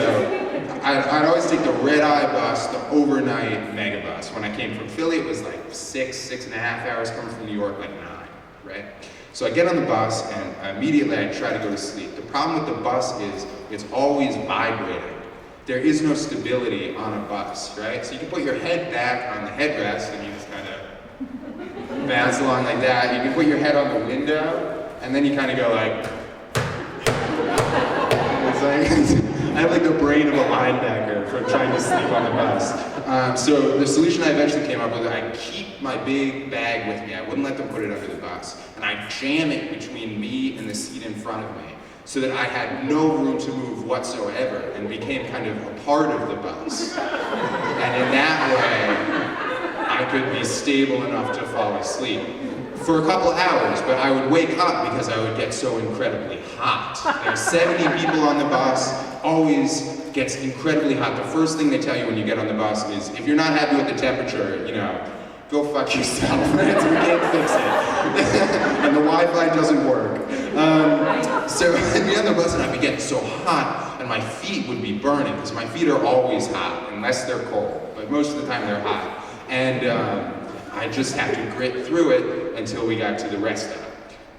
I'd always take the red-eye bus, the overnight mega bus. When I came from Philly, it was like 6.5 hours. Coming from New York, like 9, right? So I get on the bus, and immediately I try to go to sleep. The problem with the bus is it's always vibrating. There is no stability on a bus, right? So you can put your head back on the headrest, and you just kind of bounce along like that. You can put your head on the window, and then you kind of go like, it's like, I have like the brain of a linebacker from trying to sleep on the bus. So the solution I eventually came up with, I keep my big bag with me. I wouldn't let them put it under the bus. And I jam it between me and the seat in front of me, so that I had no room to move whatsoever and became kind of a part of the bus. And in that way, I could be stable enough to fall asleep for a couple hours, but I would wake up because I would get so incredibly hot. There's 70 people on the bus, always gets incredibly hot. The first thing they tell you when you get on the bus is, if you're not happy with the temperature, you know, go fuck yourself, right? So we can't fix it. And the Wi-Fi doesn't work. So I'd be on the bus and I'd be getting so hot, and my feet would be burning, because my feet are always hot, unless they're cold, but most of the time they're hot. And I just have to grit through it until we got to the rest stop.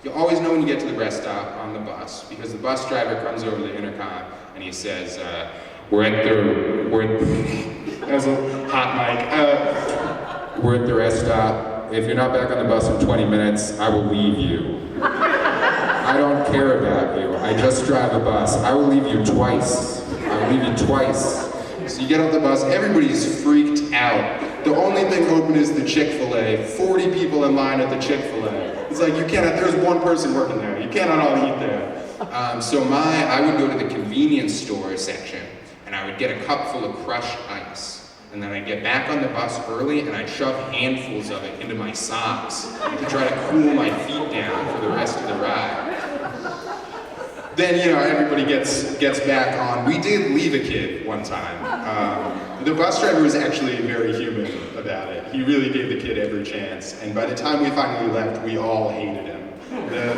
You always know when you get to the rest stop on the bus, because the bus driver comes over the intercom and he says, we're at a hot mic. We're at the rest stop. If you're not back on the bus in 20 minutes, I will leave you. I don't care about you. I just drive a bus. I will leave you twice. I will leave you twice. So you get off the bus, everybody's freaked out. The only thing open is the Chick-fil-A. 40 people in line at the Chick-fil-A. It's like, you cannot, there's one person working there. You cannot all eat there. So I would go to the convenience store section, and I would get a cup full of crushed ice. And then I'd get back on the bus early, and I'd shove handfuls of it into my socks to try to cool my feet down for the rest of the ride. Then, you know, everybody gets back on. We did leave a kid one time. The bus driver was actually very human about it. He really gave the kid every chance. And by the time we finally left, we all hated him.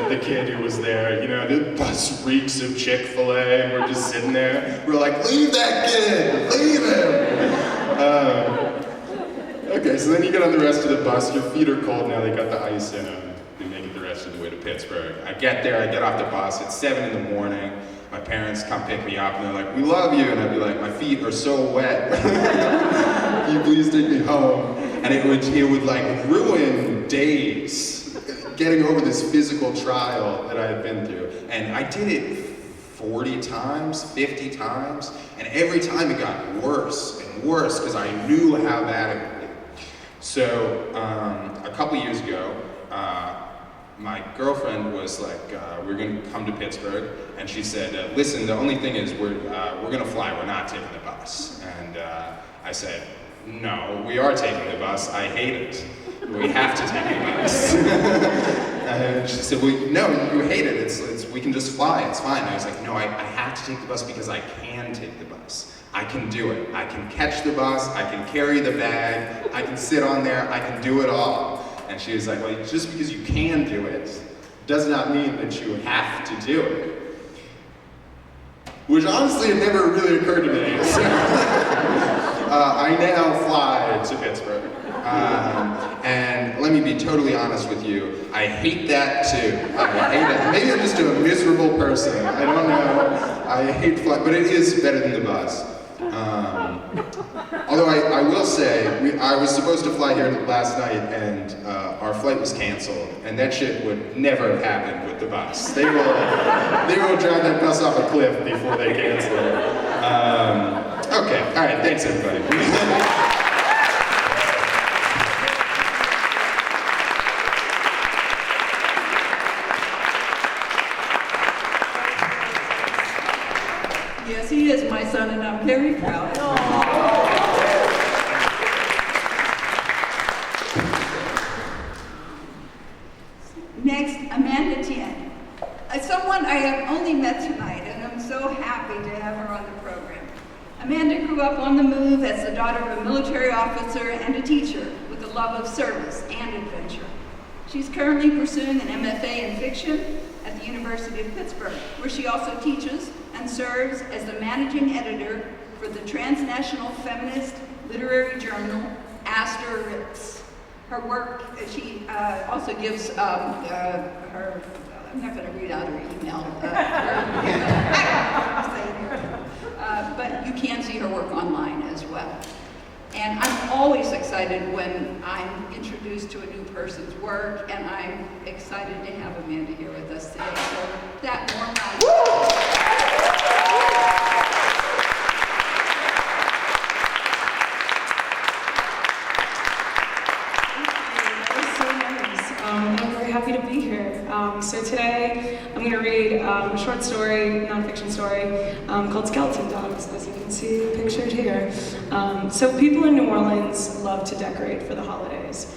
The kid who was there, you know, the bus reeks of Chick-fil-A, and we're just sitting there. We're like, leave that kid, leave him. Okay, so then you get on the rest of the bus. Your feet are cold now, they got the ice in them. We make it the rest of the way to Pittsburgh. I get there, I get off the bus, it's 7 in the morning. My parents come pick me up and they're like, we love you. And I'd be like, my feet are so wet. Can you please take me home? And it would like ruin days getting over this physical trial that I had been through. And I did it 40 times, 50 times, and every time it got worse and worse because I knew how bad it would be. So a couple years ago, my girlfriend was like, we're gonna come to Pittsburgh, and she said, listen, the only thing is we're gonna fly, we're not taking the bus. And I said, no, we are taking the bus, I hate it. We have to take the bus. And she said, well, no, you hate it. We can just fly. It's fine. And I was like, no, I have to take the bus because I can take the bus. I can do it. I can catch the bus. I can carry the bag. I can sit on there. I can do it all. And she was like, well, just because you can do it does not mean that you have to do it. Which honestly had never really occurred to me. So, I now fly to Pittsburgh. And let me be totally honest with you, I hate that too. I hate it. Maybe I'm just a miserable person. I don't know. I hate flight, but it is better than the bus. Although I will say, I was supposed to fly here last night and our flight was canceled, and that shit would never have happened with the bus. They will drive that bus off a cliff before they cancel it. Okay, all right, thanks everybody. Yes, he is my son, and I'm very proud. Next, Amanda Tien. Someone I have only met tonight, and I'm so happy to have her on the program. Amanda grew up on the move as the daughter of a military officer and a teacher with a love of service and adventure. She's currently pursuing an MFA in fiction at the University of Pittsburgh, where she also teaches and serves as the managing editor for the transnational feminist literary journal, Asterisks. Her work, she also gives her, I'm not going to read out her email, but you can see her work online as well. And I'm always excited when I'm introduced to a new person's work, and I'm excited to have Amanda here with us today. So that warm I'm very happy to be here. So today I'm going to read a short story, nonfiction story, called Skeleton Dogs, as you can see pictured here. So people in New Orleans love to decorate for the holidays.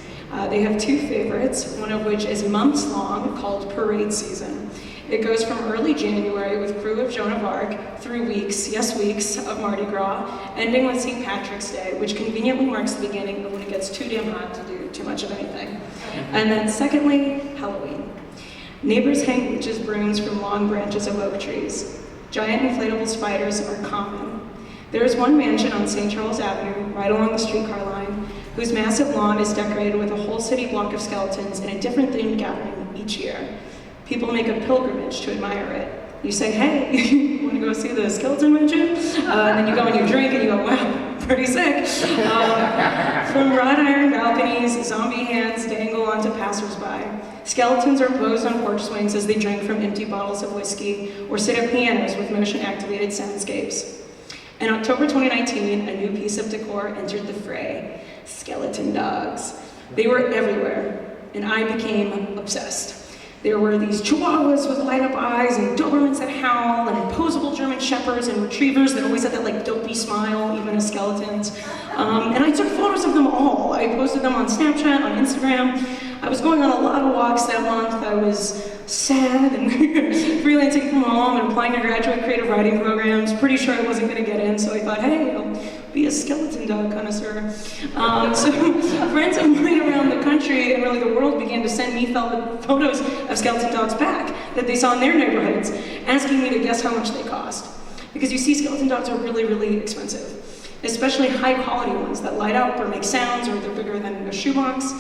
They have two favorites, one of which is months long, called Parade Season. It goes from early January with Crew of Joan of Arc through weeks, yes weeks, of Mardi Gras, ending with St. Patrick's Day, which conveniently marks the beginning of when it gets too damn hot to do too much of anything. And then secondly, Halloween. Neighbors hang witches' brooms from long branches of oak trees. Giant inflatable spiders are common. There is one mansion on St. Charles Avenue, right along the streetcar line, whose massive lawn is decorated with a whole city block of skeletons in a different themed gathering each year. People make a pilgrimage to admire it. You say, hey, you want to go see the skeleton mansion? And then you go and you drink and you go, wow, pretty sick. From wrought iron balconies, zombie hands dangle onto passersby. Skeletons are posed on porch swings as they drink from empty bottles of whiskey or sit at pianos with motion-activated soundscapes. In October 2019, a new piece of decor entered the fray: skeleton dogs. They were everywhere, and I became obsessed. There were these chihuahuas with light-up eyes, and Dobermans that howl, and imposable German shepherds and retrievers that always had that like dopey smile, even as skeletons. And I took photos of them all. I posted them on Snapchat, on Instagram. I was going on a lot of walks that month. I was sad and freelancing from home and applying to graduate creative writing programs. Pretty sure I wasn't going to get in, so I thought, hey, I'll be a skeleton dog connoisseur. So friends of mine around the country and really the world began to send me photos of skeleton dogs back that they saw in their neighborhoods, asking me to guess how much they cost. Because you see, skeleton dogs are really, really expensive, especially high quality ones that light up or make sounds or they're bigger than a shoebox.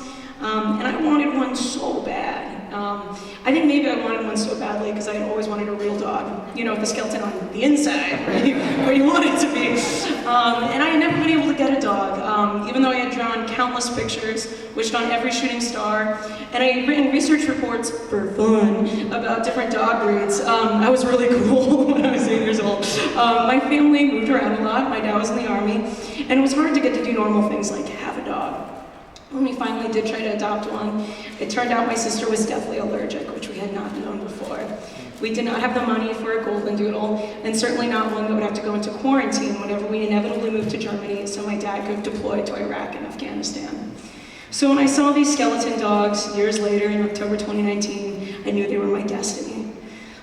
And I wanted one so bad. I think maybe I wanted one so badly because I had always wanted a real dog, you know, with the skeleton on the inside, where you want it to be. And I had never been able to get a dog, even though I had drawn countless pictures, wished on every shooting star, and I had written research reports for fun about different dog breeds. I was really cool when I was 8 years old. My family moved around a lot. My dad was in the Army, and it was hard to get to do normal things like have a dog. When we finally did try to adopt one, it turned out my sister was deathly allergic, which we had not known before. We did not have the money for a golden doodle, and certainly not one that would have to go into quarantine whenever we inevitably moved to Germany so my dad could deploy to Iraq and Afghanistan. So when I saw these skeleton dogs years later in October 2019, I knew they were my destiny.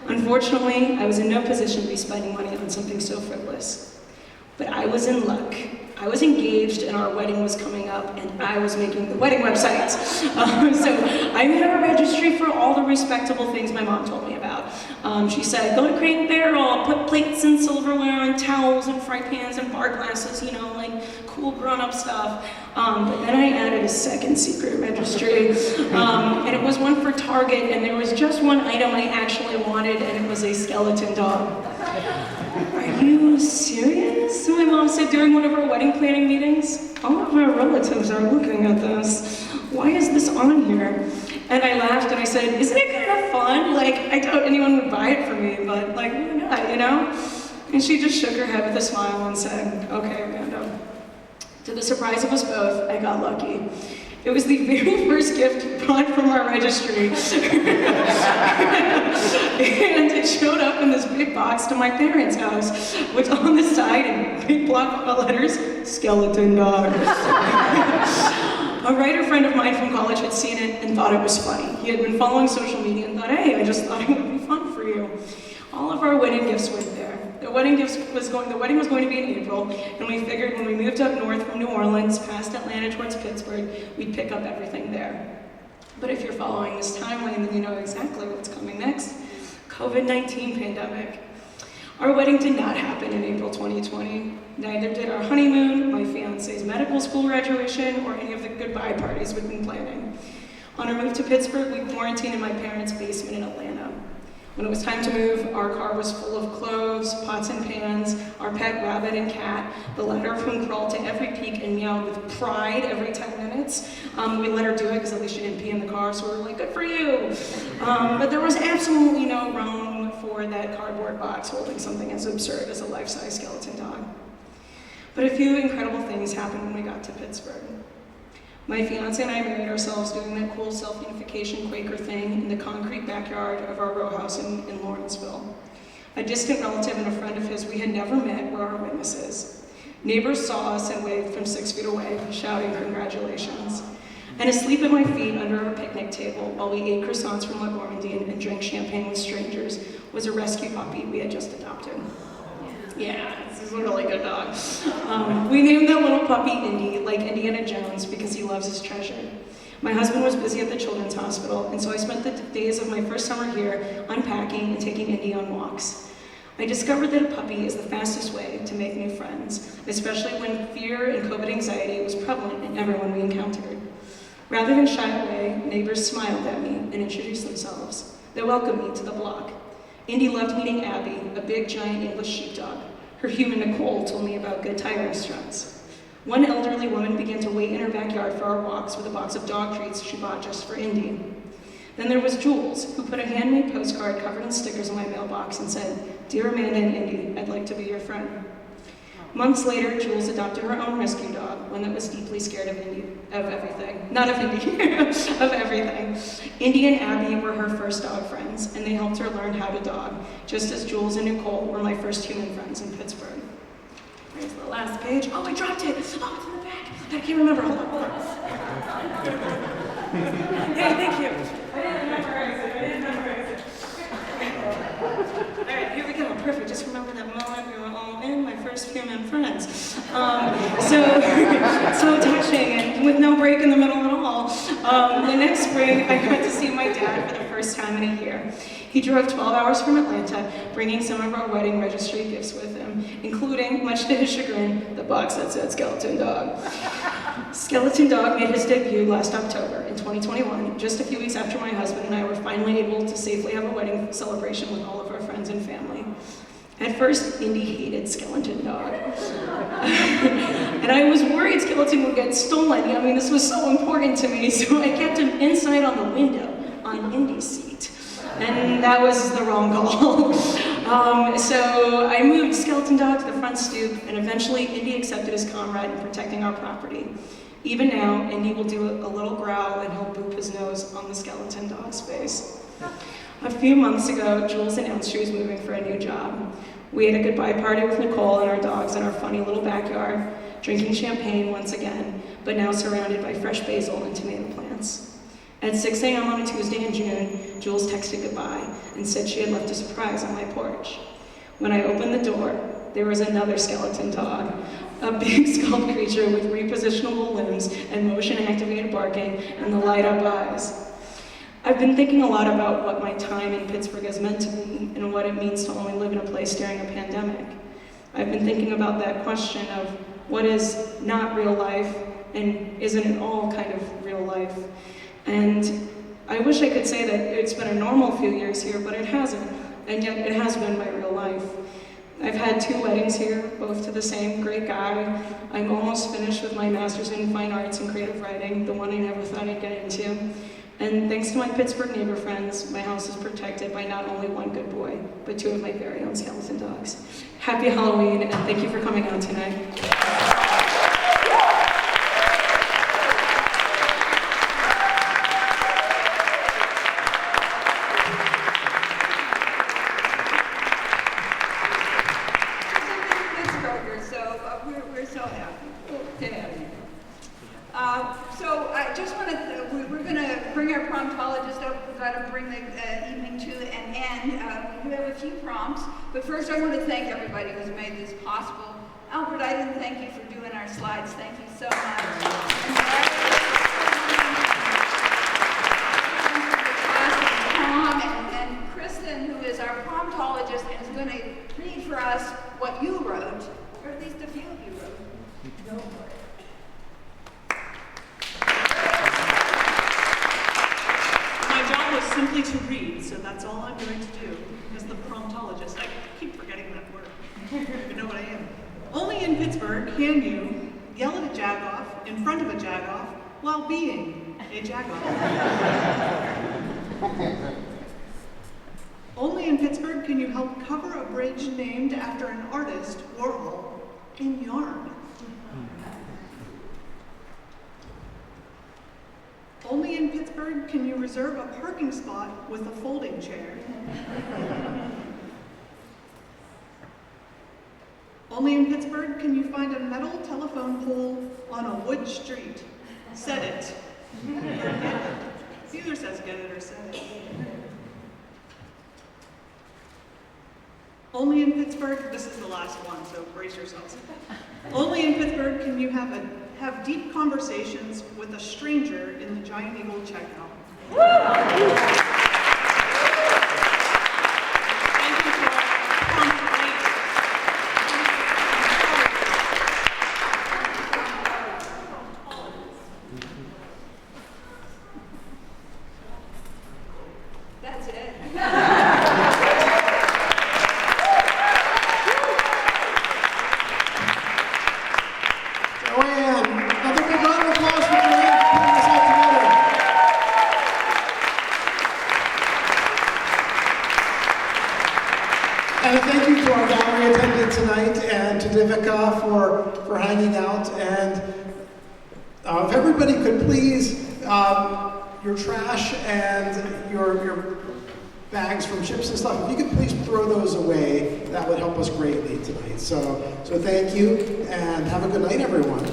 Unfortunately, I was in no position to be spending money on something so frivolous. But I was in luck. I was engaged and our wedding was coming up and I was making the wedding websites. So I made our registry for all the respectable things my mom told me about. She said, go to Crate and Barrel, put plates and silverware and towels and fry pans and bar glasses, you know, like cool grown-up stuff. But then I added a second secret registry, and it was one for Target, and there was just one item I actually wanted, and it was a skeleton dog. Are you serious? My mom said during one of our wedding planning meetings, all of our relatives are looking at this. Why is this on here? And I laughed and I said, isn't it kind of fun? Like, I doubt anyone would buy it for me, but like, why not, you know? And she just shook her head with a smile and said, okay, Amanda. To the surprise of us both, I got lucky. It was the very first gift brought from our registry. And it showed up in this big box to my parents' house, which on the side in big block letters, skeleton dog. A writer friend of mine from college had seen it and thought it was funny. He had been following social media and thought, hey, I just thought it would be fun for you. All of our wedding gifts went there. The wedding was going to be in April, and we figured when we moved up north from New Orleans, past Atlanta towards Pittsburgh, we'd pick up everything there. But if you're following this timeline, then you know exactly what's coming next. COVID-19 pandemic. Our wedding did not happen in April 2020. Neither did our honeymoon, my fiance's medical school graduation, or any of the goodbye parties we'd been planning. On our move to Pittsburgh, we quarantined in my parents' basement in Atlanta. When it was time to move, our car was full of clothes, pots and pans, our pet rabbit and cat, the latter of whom crawled to every peak and meowed with pride every 10 minutes. We let her do it because at least she didn't pee in the car, so we were like, good for you. But there was absolutely no room for that cardboard box holding something as absurd as a life-size skeleton dog. But a few incredible things happened when we got to Pittsburgh. My fiance and I married ourselves doing that cool self-unification Quaker thing in the concrete backyard of our row house in Lawrenceville. A distant relative and a friend of his we had never met were our witnesses. Neighbors saw us and waved from 6 feet away, shouting congratulations. And asleep at my feet under our picnic table while we ate croissants from La Gourmandine and drank champagne with strangers was a rescue puppy we had just adopted. Yeah, this is a really good dog. We named that little puppy Indy, like Indiana Jones, because he loves his treasure. My husband was busy at the children's hospital, and so I spent the days of my first summer here unpacking and taking Indy on walks. I discovered that a puppy is the fastest way to make new friends, especially when fear and COVID anxiety was prevalent in everyone we encountered. Rather than shy away, neighbors smiled at me and introduced themselves. They welcomed me to the block. Indy loved meeting Abby, a big, giant English sheepdog. Her human Nicole told me about good tire restaurants. One elderly woman began to wait in her backyard for our walks with a box of dog treats she bought just for Indy. Then there was Jules, who put a handmade postcard covered in stickers in my mailbox and said, "Dear Amanda and Indy, I'd like to be your friend." Months later, Jules adopted her own rescue dog, one that was deeply scared of everything. Not of Indy, of everything. Indy and Abby were her first dog friends, and they helped her learn how to dog, just as Jules and Nicole were my first human friends in Pittsburgh. Here's the last page. Oh, I dropped it. Oh, it's in the back. I can't remember. Hold on. Hey, thank you. I didn't memorize it. All right, here we go. Perfect. Just remember that moment we were all in, my first human friends. So touching, and with no break in the middle at all. The next spring, I got to see my dad for the first time in a year. He drove 12 hours from Atlanta, bringing some of our wedding registry gifts with him, including, much to his chagrin, the box that said Skeleton Dog. Skeleton Dog made his debut last October in 2021, just a few weeks after my husband and I were finally able to safely have a wedding celebration with all of our friends and family. At first, Indy hated Skeleton Dog. And I was worried Skeleton would get stolen. I mean, this was so important to me, so I kept him inside on the window on Indy's seat. And that was the wrong call. So I moved Skeleton Dog to the front stoop, and eventually Indy accepted his comrade in protecting our property. Even now, Indy will do a little growl and he'll boop his nose on the Skeleton Dog's face. A few months ago, Jules announced she was moving for a new job. We had a goodbye party with Nicole and our dogs in our funny little backyard, drinking champagne once again, but now surrounded by fresh basil and tomato plants. At 6 a.m. on a Tuesday in June, Jules texted goodbye and said she had left a surprise on my porch. When I opened the door, there was another skeleton dog, a big skulled creature with repositionable limbs and motion-activated barking and the light-up eyes. I've been thinking a lot about what my time in Pittsburgh has meant to me and what it means to only live in a place during a pandemic. I've been thinking about that question of what is not real life and isn't it all kind of real life. And I wish I could say that it's been a normal few years here, but it hasn't, and yet it has been my real life. I've had 2 weddings here, both to the same great guy. I'm almost finished with my master's in fine arts and creative writing, the one I never thought I'd get into. And thanks to my Pittsburgh neighbor friends, my house is protected by not only one good boy, but 2 of my very own skeleton dogs. Happy Halloween, and thank you for coming out tonight. We're so happy to have you. So I just want to, we're going to bring our promptologist up. We've got to bring the evening to an end. We have a few prompts, but first I want to thank everybody who's made this possible. Albert, I didn't thank you for doing our slides. Thank you so much. Tom and Kristen, who is our promptologist, and is going to read for us what you wrote, or at least a few of you wrote. Go for it. My job was simply to read, so that's all I'm going to do. As the promptologist, I keep forgetting that word. I don't even know what I am. Only in Pittsburgh can you yell at a jagoff in front of a jagoff while being a jagoff. Only in Pittsburgh can you help cover a bridge named after an artist, Warhol, in yarn. Only in Pittsburgh can you reserve a parking spot with a folding chair. Only in Pittsburgh can you find a metal telephone pole on a wood street. Set it. It either says get it or set it. Only in Pittsburgh, this is the last one, so brace yourselves. Only in Pittsburgh can you have deep conversations with a stranger in the Giant Eagle checkout. That's it. Joann, another big round of applause for Joann putting this all together. And a thank you to our gallery attendant tonight and to Divika for hanging out. And if everybody could please, your trash and your bags from chips and stuff, if you could please throw those away, that would help us greatly tonight. So thank you, and have a good night, everyone.